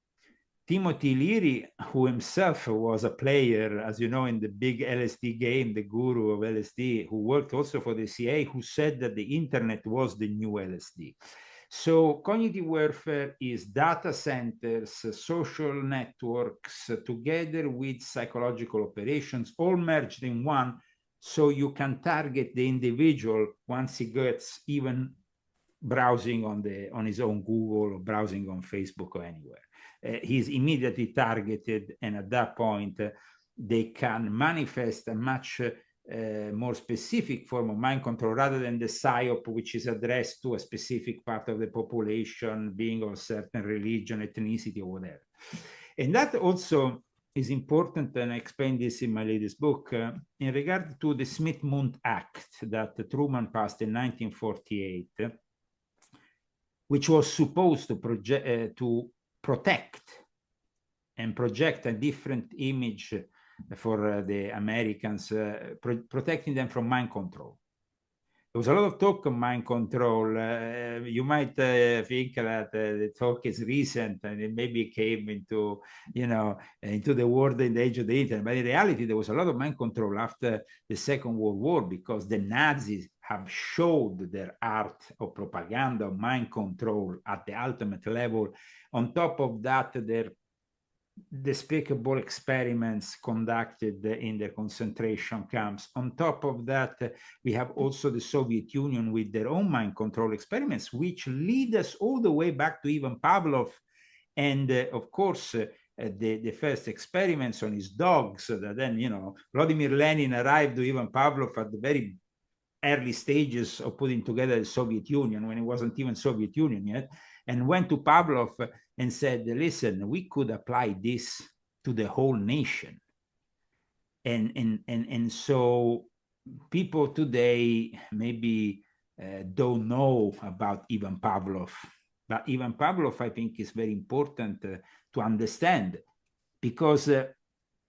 Timothy Leary, who himself was a player, as you know, in the big LSD game, the guru of LSD, who worked also for the CIA, who said that the internet was the new LSD. So cognitive warfare is data centers, social networks, together with psychological operations, all merged in one, so you can target the individual once he gets even browsing on his own Google or browsing on Facebook or anywhere. He's immediately targeted, and at that point, they can manifest a much more specific form of mind control rather than the psyop, which is addressed to a specific part of the population, being of a certain religion, ethnicity, or whatever. And that also is important, and I explain this in my latest book, in regard to the Smith-Mundt Act that Truman passed in 1948, which was supposed to protect and project a different image for the Americans, protecting them from mind control. There was a lot of talk of mind control. You might think that the talk is recent and it maybe came into, into the world in the age of the internet. But in reality, there was a lot of mind control after the Second World War, because the Nazis have showed their art of propaganda, of mind control at the ultimate level. On top of that, their despicable experiments conducted in the concentration camps. On top of that, we have also the Soviet Union with their own mind control experiments, which lead us all the way back to Ivan Pavlov. And of course, the first experiments on his dogs, that then, Vladimir Lenin arrived to Ivan Pavlov at the very early stages of putting together the Soviet Union, when it wasn't even Soviet Union yet, and went to Pavlov and said, listen, we could apply this to the whole nation. And so people today maybe don't know about Ivan Pavlov, but Ivan Pavlov, I think, is very important to understand, because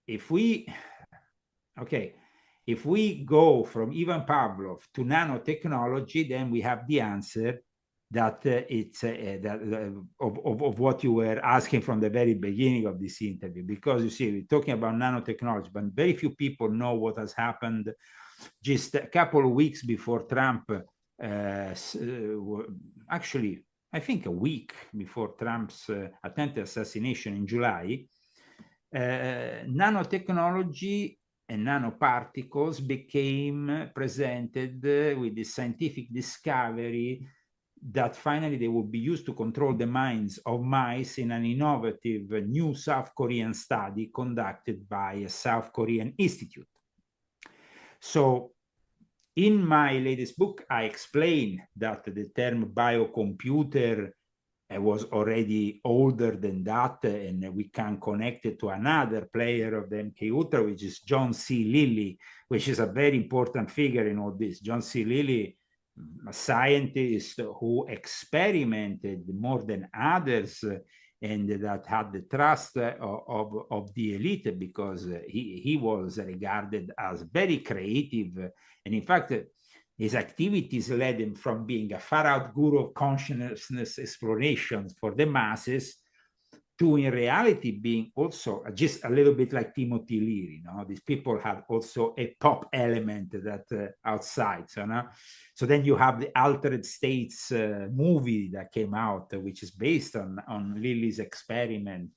if we go from Ivan Pavlov to nanotechnology, then we have the answer that it's of what you were asking from the very beginning of this interview, because you see, we're talking about nanotechnology, but very few people know what has happened just a couple of weeks before Trump, actually, I think a week before Trump's attempted assassination in July. Nanotechnology and nanoparticles became presented with the scientific discovery that finally they would be used to control the minds of mice in an innovative new South Korean study conducted by a South Korean institute. So in my latest book, I explain that the term biocomputer was already older than that, and we can connect it to another player of the MK Ultra, which is John C. Lilly, which is a very important figure in all this. John C. Lilly, a scientist who experimented more than others and that had the trust of the elite, because he was regarded as very creative. And in fact, his activities led him from being a far-out guru of consciousness explorations for the masses to, in reality, being also just a little bit like Timothy Leary. You know, these people had also a pop element that outside. So then you have the Altered States movie that came out, which is based on Lilly's experiment.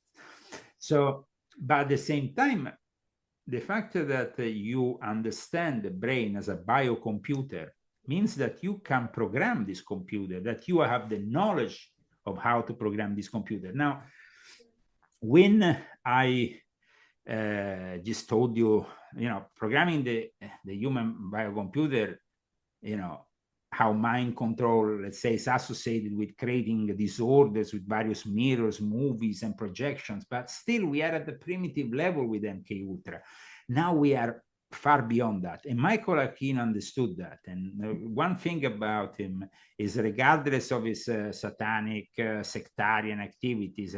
So, but at the same time, the fact that you understand the brain as a biocomputer means that you can program this computer, that you have the knowledge of how to program this computer. Now, when I just told you, programming the human biocomputer, how mind control, let's say, is associated with creating disorders with various mirrors, movies, and projections, but still we are at the primitive level with MK Ultra. Now we are far beyond that. And Michael Aquino understood that. And one thing about him is, regardless of his satanic, sectarian activities,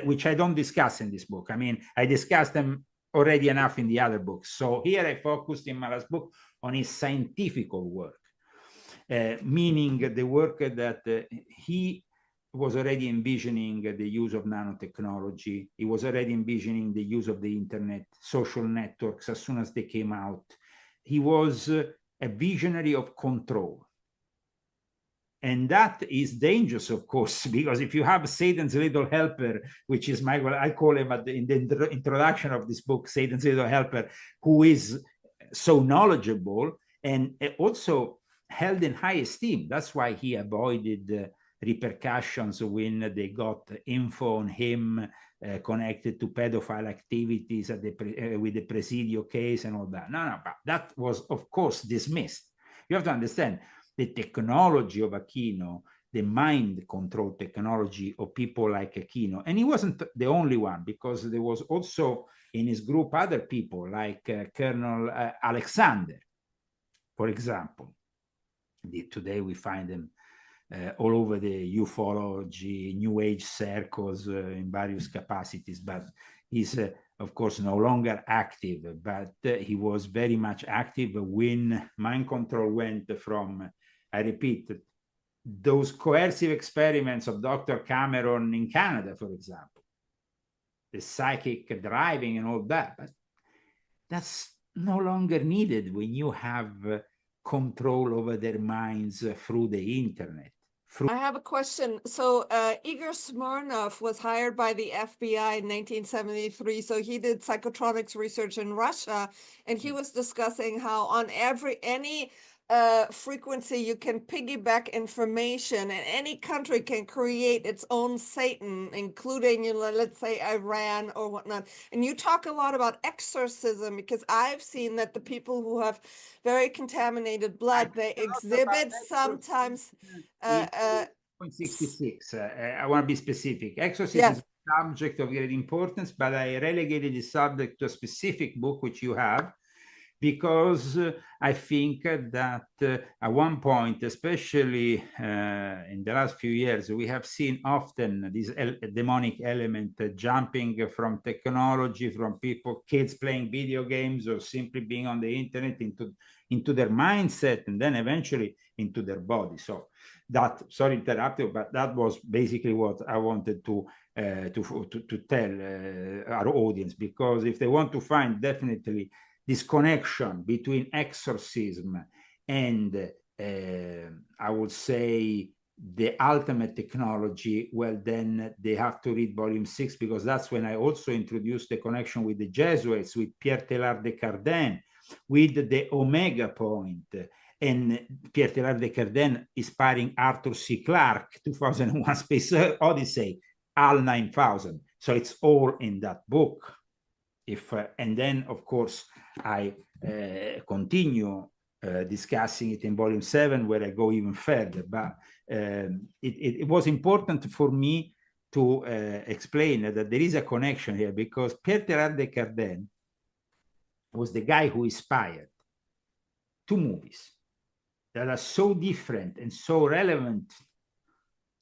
which I don't discuss in this book. I mean, I discussed them already enough in the other books. So here I focused in my last book on his scientific work. Meaning the work that he was already envisioning the use of nanotechnology. He was already envisioning the use of the internet, social networks as soon as they came out. He was a visionary of control. And that is dangerous, of course, because if you have Satan's little helper, which is Michael, I call him in the introduction of this book, Satan's little helper, who is so knowledgeable and also held in high esteem. That's why he avoided repercussions when they got info on him connected to pedophile activities with the Presidio case and all that. No, but that was, of course, dismissed. You have to understand the technology of Aquino, the mind control technology of people like Aquino. And he wasn't the only one, because there was also in his group other people like Colonel Alexander, for example. Today we find them all over the ufology, New Age circles in various capacities, but he's of course no longer active, but he was very much active when mind control went from, I repeat, those coercive experiments of Dr. Cameron in Canada, for example, the psychic driving and all that, but that's no longer needed when you have control over their minds through the internet. I have a question. So Igor Smirnov was hired by the FBI in 1973. So he did psychotronics research in Russia, and he was discussing how on any frequency you can piggyback information, and any country can create its own Satan, including, let's say Iran or whatnot. And you talk a lot about exorcism, because I've seen that the people who have very contaminated blood, they exhibit sometimes 66. I want to be specific. Exorcism is a subject of great importance, but I relegated the subject to a specific book which you have, because I think that at one point, especially in the last few years, we have seen often this demonic element jumping from technology, from kids playing video games or simply being on the internet, into their mindset, and then eventually into their body. So that, sorry to interrupt you, but that was basically what I wanted to tell our audience, because if they want to find definitely this connection between exorcism and I would say the ultimate technology, well, then they have to read volume 6, because that's when I also introduced the connection with the Jesuits, with Pierre Teilhard de Chardin, with the Omega Point, and Pierre Teilhard de Chardin inspiring Arthur C. Clarke, 2001 Space Odyssey, HAL 9000. So it's all in that book. And then, of course, I continue discussing it in volume 7, where I go even further. But it was important for me to explain that there is a connection here, because Pierre Teilhard de Chardin was the guy who inspired 2 movies that are so different and so relevant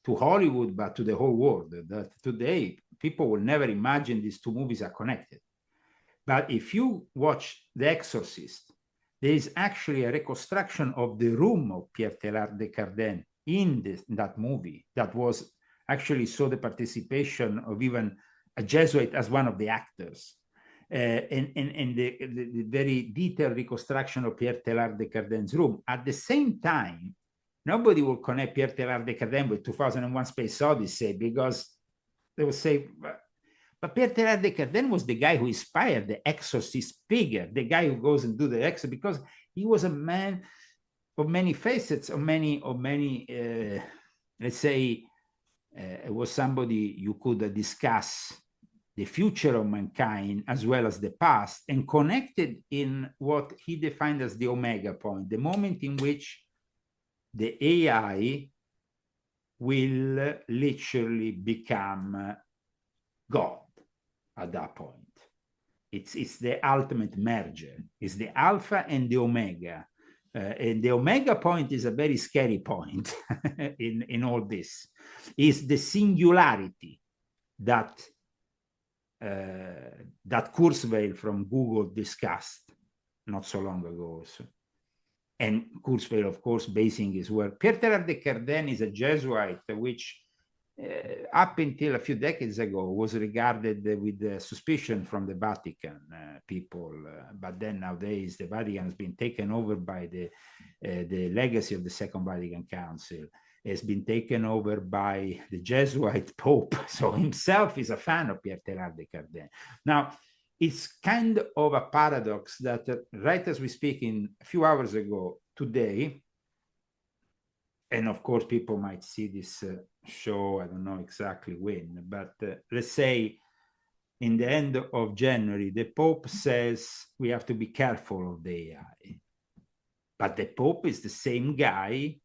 to Hollywood, but to the whole world, that today people will never imagine these 2 movies are connected. But if you watch The Exorcist, there is actually a reconstruction of the room of Pierre Teilhard de Chardin in that movie that was actually saw the participation of even a Jesuit as one of the actors. And the very detailed reconstruction of Pierre Teilhard de Chardin's room. At the same time, nobody will connect Pierre Teilhard de Chardin with 2001 Space Odyssey, because they will say, but Pierre Teilhard de Chardin was the guy who inspired the exorcist figure, the guy who goes and do the exorcism, because he was a man of many facets, of many, let's say, it was somebody you could discuss the future of mankind as well as the past, and connected in what he defined as the Omega Point, the moment in which the AI will literally become God at that point. It's the ultimate merger. It's the Alpha and the Omega. And the Omega Point is a very scary point in all this. It's the singularity that Kurzweil from Google discussed not so long ago also. And Kurzweil, of course, basing his work. Pierre Teilhard de Chardin is a Jesuit, which up until a few decades ago was regarded with suspicion from the Vatican people. But then nowadays the Vatican has been taken over by the legacy of the Second Vatican Council. Has been taken over by the Jesuit Pope. So himself is a fan of Pierre Teilhard de Chardin. Now, it's kind of a paradox that right as we speak, in a few hours ago today, and of course people might see this show, I don't know exactly when, but let's say in the end of January, the Pope says we have to be careful of the AI. But the Pope is the same guy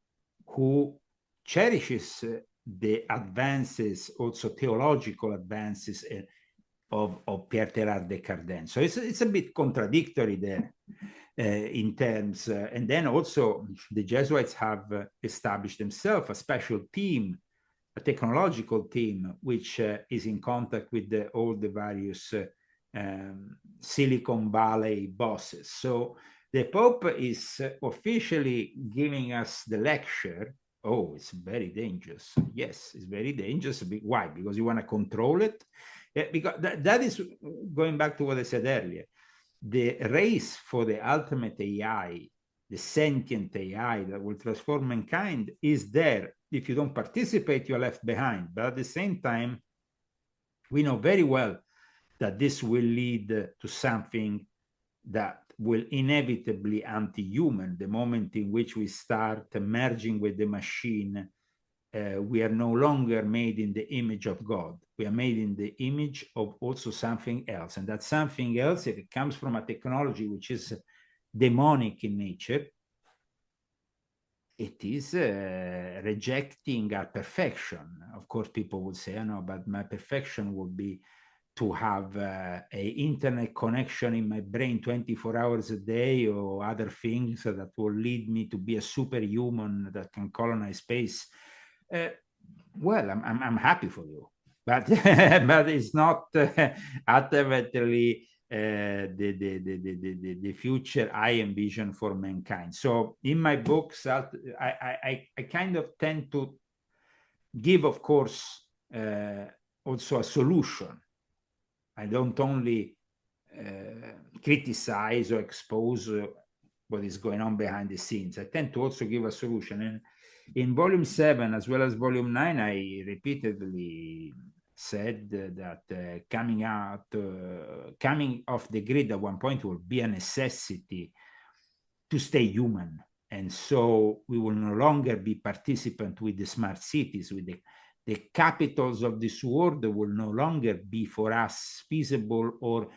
who cherishes the advances, also theological advances of Pierre Teilhard de Chardin. So it's a bit contradictory there in terms, and then also the Jesuits have established themselves a special team, a technological team, which is in contact with all the various Silicon Valley bosses. So the Pope is officially giving us the lecture. Oh, it's very dangerous. Yes, it's very dangerous. Why? Because you want to control it. Because that is going back to what I said earlier. The race for the ultimate AI, the sentient AI that will transform mankind, is there. If you don't participate, you're left behind. But at the same time, we know very well that this will lead to something that will inevitably anti-human. The moment in which we start merging with the machine, we are no longer made in the image of God. We are made in the image of also something else. And that something else, if it comes from a technology which is demonic in nature, it is rejecting our perfection. Of course, people would say, oh, no, but my perfection would be to have an internet connection in my brain 24 hours a day, or other things that will lead me to be a superhuman that can colonize space. Well, I'm happy for you, but but it's not ultimately the future I envision for mankind. So in my books, I kind of tend to give, of course, also a solution. I don't only criticize or expose what is going on behind the scenes. I tend to also give a solution. And in volume 7, as well as volume 9, I repeatedly said that coming off the grid at one point will be a necessity to stay human. And so we will no longer be participant with the smart cities, with the capitals of this world will no longer be for us feasible, or,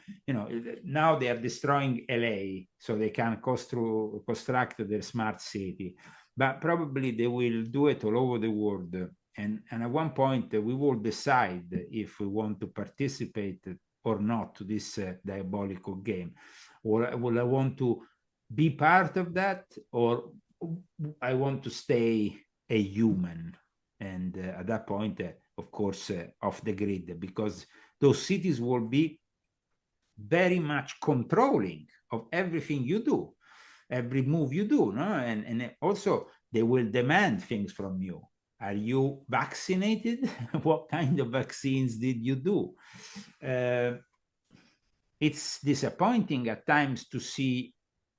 now they are destroying LA so they can construct their smart city, but probably they will do it all over the world. And at one point we will decide if we want to participate or not to this diabolical game, or will I want to be part of that, or I want to stay a human. And at that point, of course, off the grid, because those cities will be very much controlling of everything you do, every move you do, no? And also they will demand things from you. Are you vaccinated? What kind of vaccines did you do? It's disappointing at times to see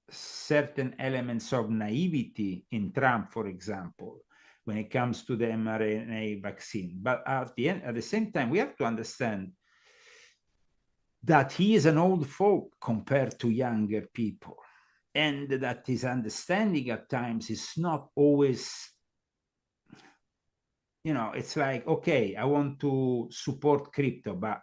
certain elements of naivety in Trump, for example, when it comes to the mRNA vaccine. But at the same time, we have to understand that he is an old folk compared to younger people, and that his understanding at times is not always, it's like, okay, I want to support crypto, but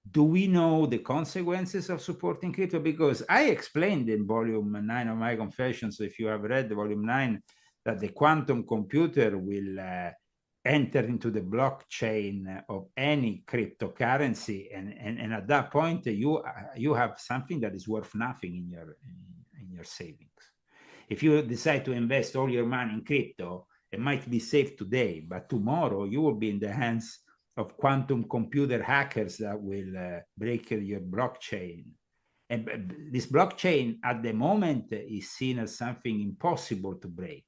do we know the consequences of supporting crypto? Because I explained in volume 9 of my Confessions, if you have read volume 9, that the quantum computer will enter into the blockchain of any cryptocurrency, and at that point you have something that is worth nothing in your savings. If you decide to invest all your money in crypto, it might be safe today, but tomorrow you will be in the hands of quantum computer hackers that will break your blockchain. And this blockchain at the moment is seen as something impossible to break,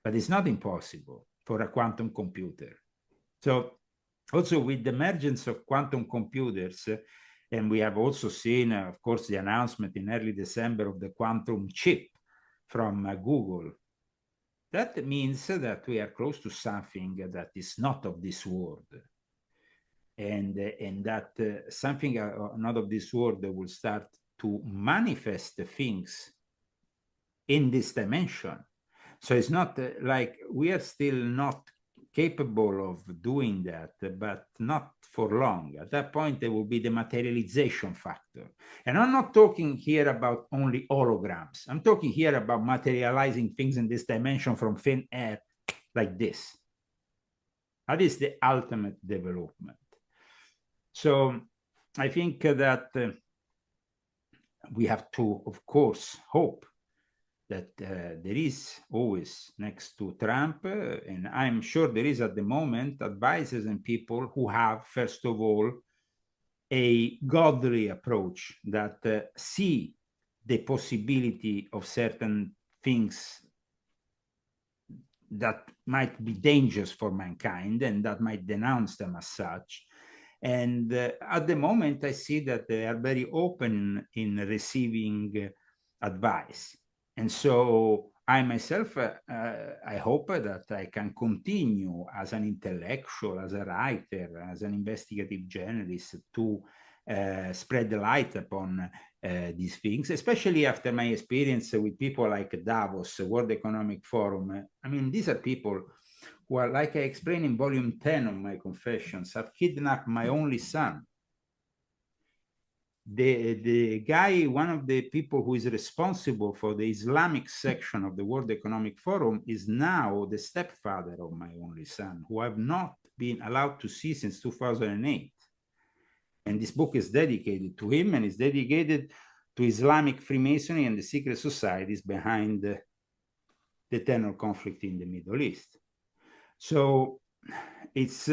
but it's not impossible for a quantum computer. So also with the emergence of quantum computers, and we have also seen, of course, the announcement in early December of the quantum chip from Google. That means that we are close to something that is not of this world. And that something not of this world will start to manifest things in this dimension. So it's not like we are still not capable of doing that, but not for long. At that point, there will be the materialization factor. And I'm not talking here about only holograms. I'm talking here about materializing things in this dimension from thin air like this. That is the ultimate development. So I think that we have to, of course, hope that there is always next to Trump, and I'm sure there is at the moment, advisors and people who have, first of all, a godly approach that see the possibility of certain things that might be dangerous for mankind and that might denounce them as such. And at the moment, I see that they are very open in receiving advice. And so I myself, I hope that I can continue as an intellectual, as a writer, as an investigative journalist to spread the light upon these things, especially after my experience with people like Davos, World Economic Forum. I mean, these are people who are, like I explained in volume 10 of my Confessions, have kidnapped my only son. The guy, one of the people who is responsible for the Islamic section of the World Economic Forum, is now the stepfather of my only son, who I've not been allowed to see since 2008. And this book is dedicated to him, and is dedicated to Islamic Freemasonry and the secret societies behind the eternal conflict in the Middle East. So it's,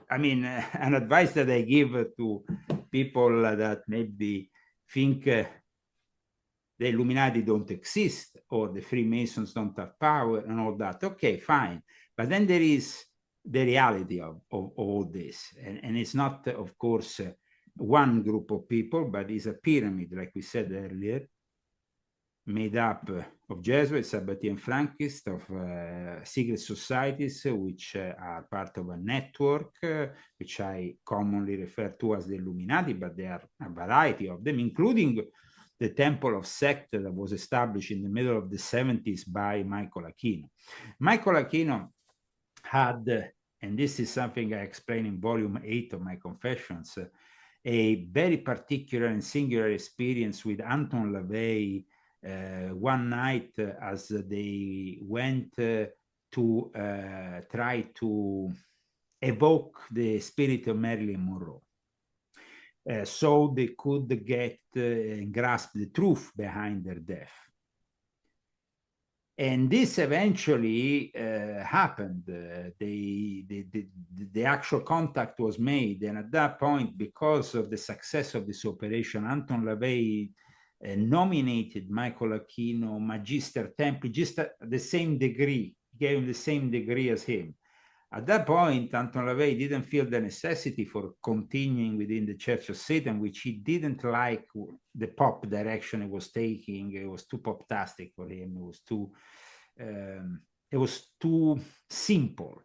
I mean, an advice that I give to people that maybe think the Illuminati don't exist or the Freemasons don't have power and all that. Okay, fine. But then there is the reality of all this. And it's not, of course, one group of people, but it's a pyramid, like we said earlier, made up of Jesuits, Sabbatean Frankists, of secret societies, which are part of a network, which I commonly refer to as the Illuminati, but there are a variety of them, including the Temple of Sect that was established in the middle of the 70s by Michael Aquino. Michael Aquino had, and this is something I explain in volume 8 of my Confessions, a very particular and singular experience with Anton LaVey one night as they went to try to evoke the spirit of Marilyn Monroe. So they could get and grasp the truth behind their death. And this eventually happened. The actual contact was made. And at that point, because of the success of this operation, Anton LaVey nominated Michael Aquino Magister Templi, just the same degree, gave him the same degree as him. At that point, Anton LaVey didn't feel the necessity for continuing within the Church of Satan, which he didn't like the pop direction it was taking. It was too pop-tastic for him. It was too simple.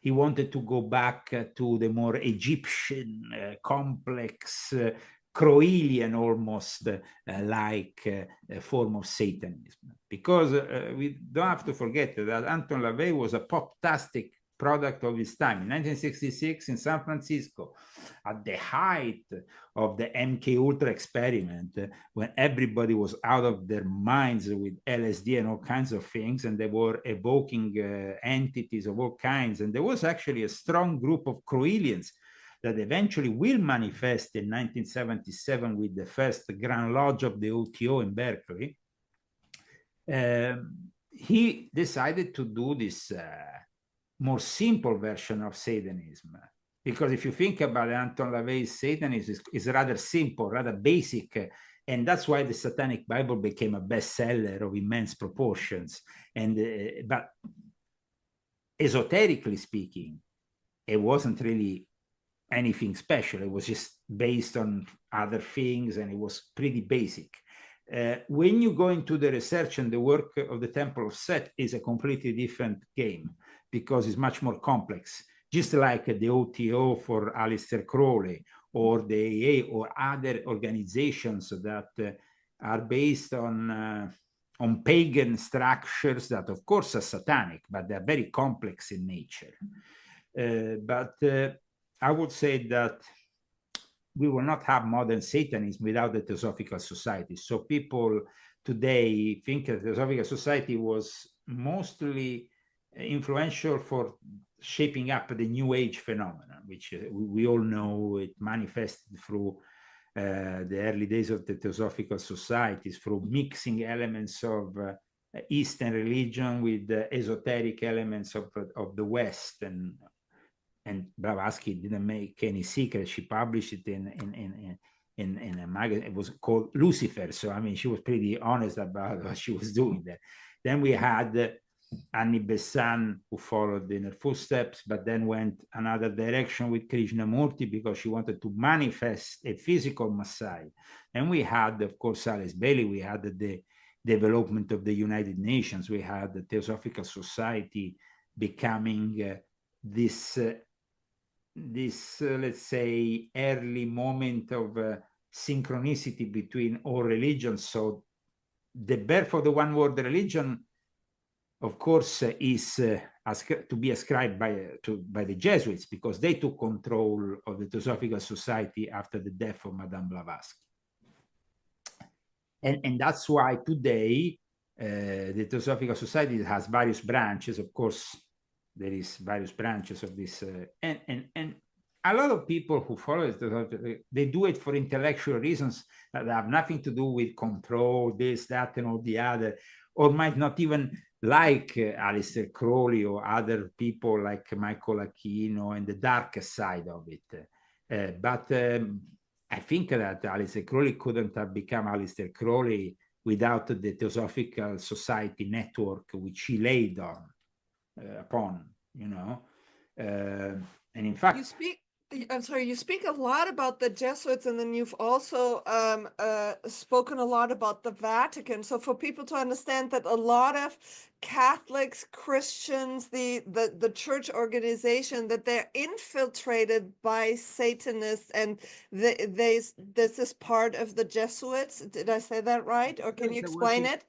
He wanted to go back to the more Egyptian, complex, Croelian almost like form of Satanism. Because we don't have to forget that Anton LaVey was a pop-tastic product of his time. In 1966 in San Francisco, at the height of the MK Ultra experiment, when everybody was out of their minds with LSD and all kinds of things, and they were evoking entities of all kinds, and there was actually a strong group of Croelians that eventually will manifest in 1977 with the first Grand Lodge of the OTO in Berkeley. He decided to do this more simple version of Satanism. Because if you think about Anton LaVey's Satanism, it's rather simple, rather basic, and that's why the Satanic Bible became a bestseller of immense proportions. And but esoterically speaking, it wasn't really anything special. It was just based on other things, and it was pretty basic. When you go into the research and the work of the Temple of Set is a completely different game, because it's much more complex, just like the OTO for Aleister Crowley or the AA or other organizations that are based on pagan structures that of course are satanic, but they're very complex in nature. But I would say that we will not have modern Satanism without the Theosophical Society. So people today think that the Theosophical Society was mostly influential for shaping up the New Age phenomenon, which we all know it manifested through the early days of the Theosophical Societies, through mixing elements of Eastern religion with the esoteric elements of the West. And Blavatsky didn't make any secret. She published it in a magazine. It was called Lucifer. So, I mean, she was pretty honest about what she was doing there. Then we had Annie Besant, who followed in her footsteps, but then went another direction with Krishnamurti because she wanted to manifest a physical Messiah. And we had, of course, Alice Bailey. We had the development of the United Nations. We had the Theosophical Society becoming this, let's say, early moment of synchronicity between all religions. So the birth of the one world religion, of course, is to be ascribed by the Jesuits, because they took control of the Theosophical Society after the death of Madame Blavatsky. And that's why today the Theosophical Society has various branches. Of course, there is various branches of this, and a lot of people who follow it, they do it for intellectual reasons that have nothing to do with control, this, that, and all the other, or might not even like Aleister Crowley or other people like Michael Aquino and the darker side of it. But I think that Aleister Crowley couldn't have become Aleister Crowley without the Theosophical Society network which he laid upon, you know. And in fact, I'm sorry, you speak a lot about the Jesuits, and then you've also spoken a lot about the Vatican. So for people to understand that a lot of Catholics, Christians, the church organization, that they're infiltrated by Satanists, and this is part of the Jesuits. Did I say that right? Or can you explain it?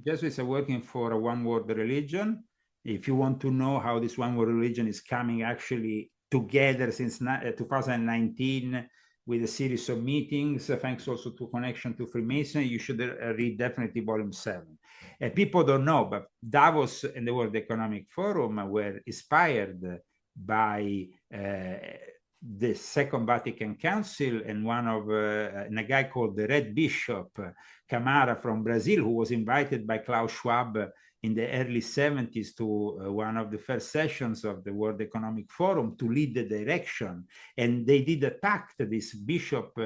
Jesuits are working for a one-world religion. If you want to know how this one-world religion is coming actually together since 2019 with a series of meetings, thanks also to connection to Freemasonry, you should read definitely Volume 7. People don't know, but Davos and the World Economic Forum were inspired by the Second Vatican Council, and and a guy called the Red Bishop Camara from Brazil, who was invited by Klaus Schwab in the early 70s to one of the first sessions of the World Economic Forum to lead the direction. And they did a pact, this bishop,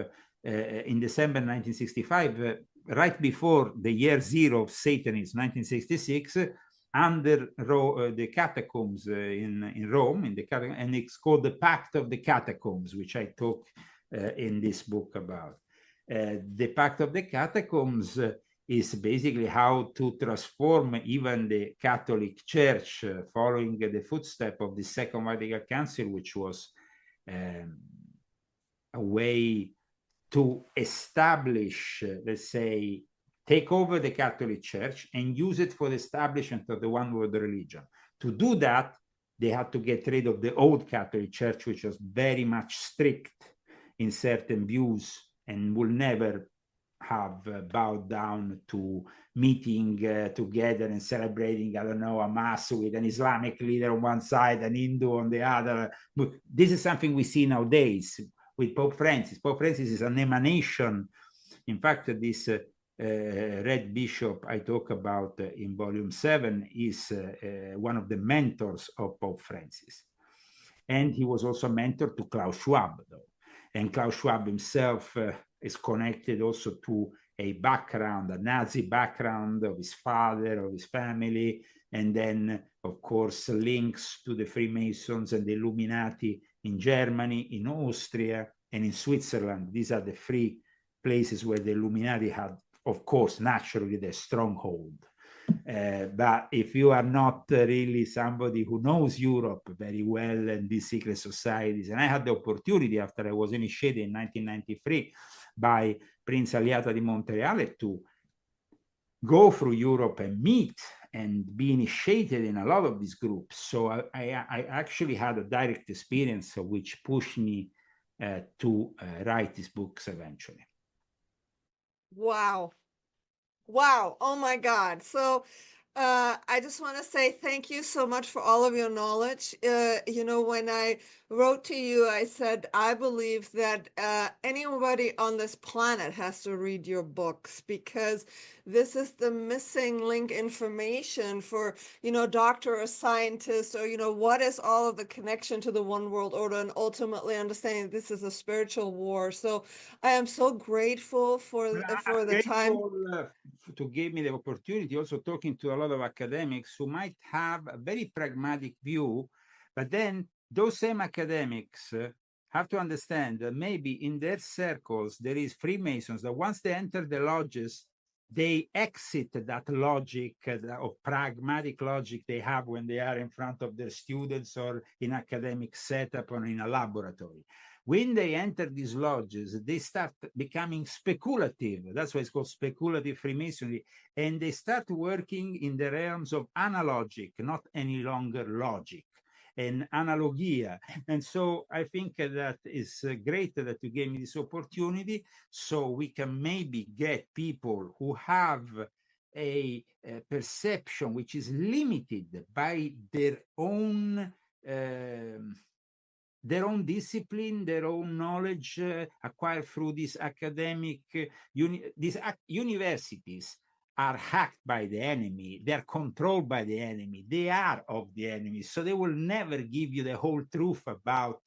in December 1965, right before the year zero of Satanism, 1966, under the catacombs in Rome, and it's called the Pact of the Catacombs, which I talk in this book about. The Pact of the Catacombs is basically how to transform even the Catholic Church, following the footstep of the Second Vatican Council, which was a way to establish, let's say, take over the Catholic Church and use it for the establishment of the one world religion. To do that, they had to get rid of the old Catholic Church, which was very much strict in certain views and will never have bowed down to meeting together and celebrating, I don't know, a mass with an Islamic leader on one side, an Hindu on the other. This is something we see nowadays with Pope Francis. Pope Francis is an emanation. In fact, this Red Bishop I talk about in Volume 7 is one of the mentors of Pope Francis. And he was also a mentor to Klaus Schwab, though. And Klaus Schwab himself is connected also to a background, a Nazi background of his father, of his family, and then, of course, links to the Freemasons and the Illuminati in Germany, in Austria, and in Switzerland. These are the three places where the Illuminati had, of course, naturally their stronghold. But if you are not really somebody who knows Europe very well and these secret societies, and I had the opportunity after I was initiated in 1993 by Prince Aliata di Montereale to go through Europe and meet and be initiated in a lot of these groups. So I actually had a direct experience which pushed me to write these books eventually. Wow. Wow. Oh my God. So I just want to say thank you so much for all of your knowledge. You know, when I wrote to you, I said, I believe that anybody on this planet has to read your books, because this is the missing link information for, you know, doctor or scientist, or, you know, what is all of the connection to the one world order, and ultimately understanding this is a spiritual war. So I am so grateful for the time. To give me the opportunity, also talking to a lot of academics who might have a very pragmatic view, but then those same academics have to understand that maybe in their circles there is Freemasons that once they enter the lodges, they exit that logic of pragmatic logic they have when they are in front of their students or in academic setup or in a laboratory. When they enter these lodges, they start becoming speculative. That's why it's called speculative Freemasonry. And they start working in the realms of analogic, not any longer logic, and analogia. And so I think that is great that you gave me this opportunity, so we can maybe get people who have a perception which is limited by their own discipline, their own knowledge acquired through these academic, universities are hacked by the enemy, they're controlled by the enemy, they are of the enemy, so they will never give you the whole truth about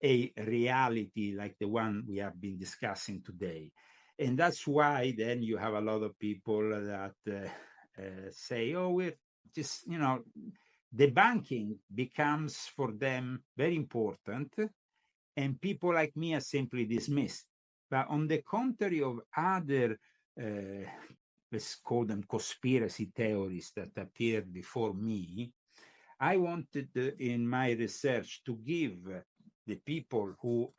a reality like the one we have been discussing today. And that's why then you have a lot of people that say, oh, we're just, debunking becomes for them very important, and people like me are simply dismissed. But on the contrary of other, let's call them conspiracy theories that appeared before me, I wanted in my research to give the people who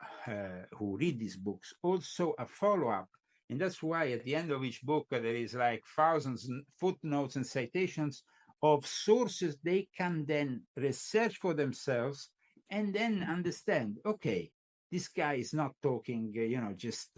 read these books also a follow-up. And that's why at the end of each book, there is like thousands of footnotes and citations of sources they can then research for themselves and then understand, okay, this guy is not talking, just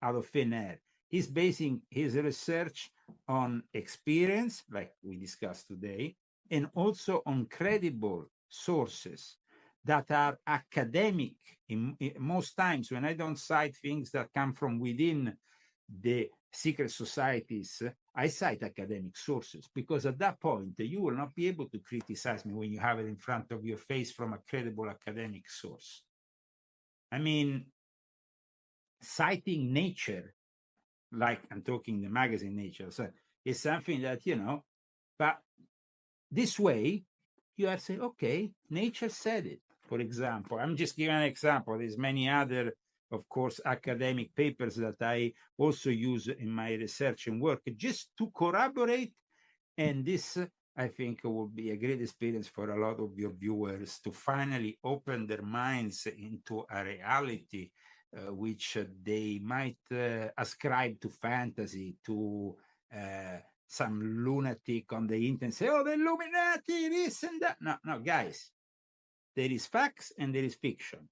out of thin air. He's basing his research on experience, like we discussed today, and also on credible sources that are academic. In most times, when I don't cite things that come from within the secret societies, I cite academic sources, because at that point, you will not be able to criticize me when you have it in front of your face from a credible academic source. I mean, citing Nature, like I'm talking the magazine Nature, so is something that, but this way, you are saying, okay, Nature said it. For example, I'm just giving an example. There's many other, of course, academic papers that I also use in my research and work just to corroborate. And this, I think, will be a great experience for a lot of your viewers to finally open their minds into a reality which they might ascribe to fantasy, to some lunatic on the internet say, oh, the Illuminati, this and that. No, guys, there is facts and there is fiction.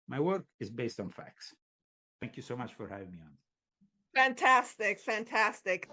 My work is based on facts. Thank you so much for having me on. Fantastic, fantastic.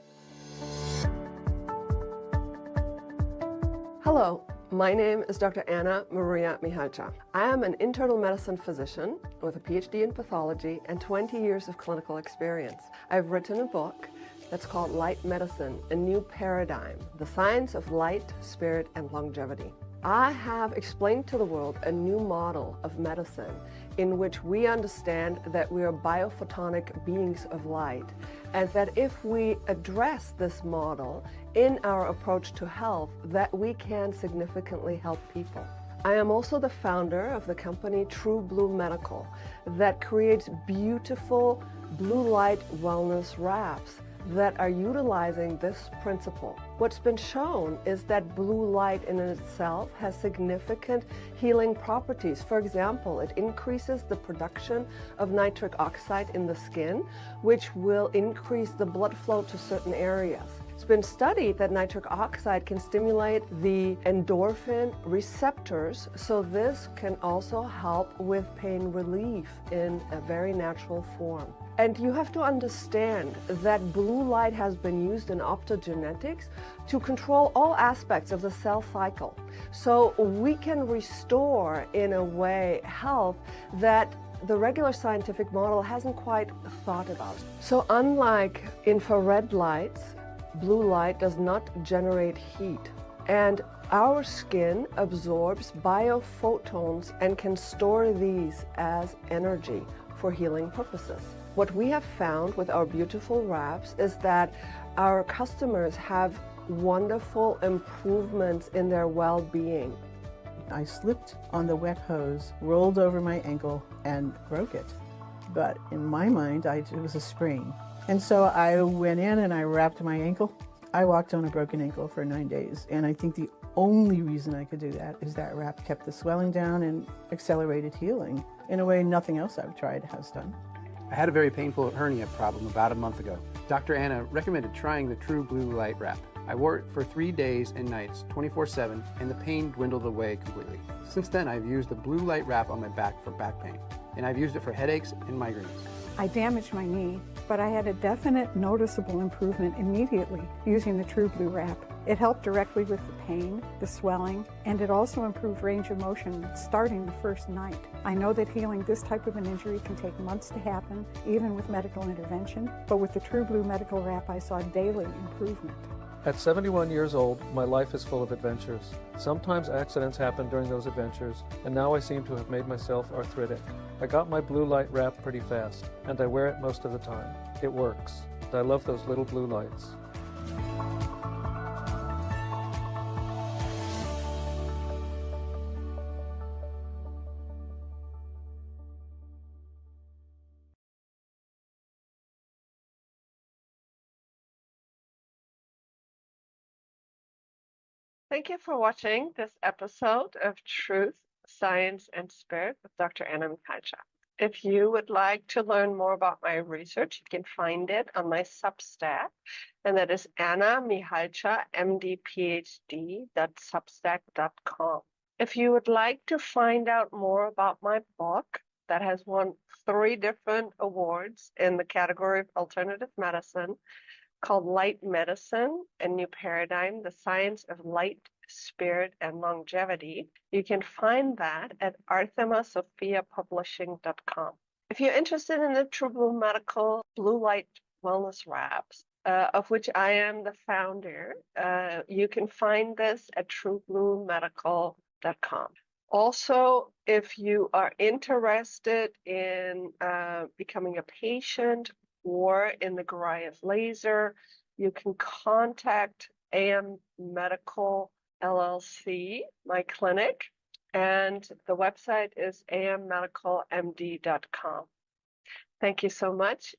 Hello, my name is Dr. Anna Maria Mihalcea. I am an internal medicine physician with a PhD in pathology and 20 years of clinical experience. I've written a book that's called Light Medicine, A New Paradigm, The Science of Light, Spirit, and Longevity. I have explained to the world a new model of medicine in which we understand that we are biophotonic beings of light, and that if we address this model in our approach to health, that we can significantly help people. I am also the founder of the company True Blue Medical that creates beautiful blue light wellness wraps that are utilizing this principle. What's been shown is that blue light in itself has significant healing properties. For example, it increases the production of nitric oxide in the skin, which will increase the blood flow to certain areas. It's been studied that nitric oxide can stimulate the endorphin receptors, so this can also help with pain relief in a very natural form. And you have to understand that blue light has been used in optogenetics to control all aspects of the cell cycle. So we can restore, in a way, health that the regular scientific model hasn't quite thought about. So unlike infrared lights, blue light does not generate heat. And our skin absorbs biophotons and can store these as energy for healing purposes. What we have found with our beautiful wraps is that our customers have wonderful improvements in their well-being. I slipped on the wet hose, rolled over my ankle, and broke it. But in my mind, it was a sprain. And so I went in and I wrapped my ankle. I walked on a broken ankle for 9 days. And I think the only reason I could do that is that wrap kept the swelling down and accelerated healing in a way nothing else I've tried has done. I had a very painful hernia problem about a month ago. Dr. Anna recommended trying the True Blue Light Wrap. I wore it for 3 days and nights, 24/7, and the pain dwindled away completely. Since then, I've used the Blue Light Wrap on my back for back pain, and I've used it for headaches and migraines. I damaged my knee, but I had a definite noticeable improvement immediately using the True Blue Wrap. It helped directly with the pain, the swelling, and it also improved range of motion starting the first night. I know that healing this type of an injury can take months to happen, even with medical intervention, but with the True Blue Medical Wrap, I saw daily improvement. At 71 years old, my life is full of adventures. Sometimes accidents happen during those adventures, and now I seem to have made myself arthritic. I got my blue light wrap pretty fast, and I wear it most of the time. It works. I love those little blue lights. Thank you for watching this episode of Truth, Science, and Spirit with Dr. Anna Mihalcea. If you would like to learn more about my research, you can find it on my Substack, and that is Anna Mihalcea, MD, PhD, .substack.com. If you would like to find out more about my book that has won 3 different awards in the category of alternative medicine, called Light Medicine, A New Paradigm, The Science of Light, Spirit, and Longevity. You can find that at arthemasophiapublishing.com. If you're interested in the True Blue Medical Blue Light Wellness Wraps, of which I am the founder, you can find this at truebluemedical.com. Also, if you are interested in becoming a patient or in the Goliath laser, you can contact AM Medical LLC, my clinic, and the website is ammedicalmd.com. Thank you so much.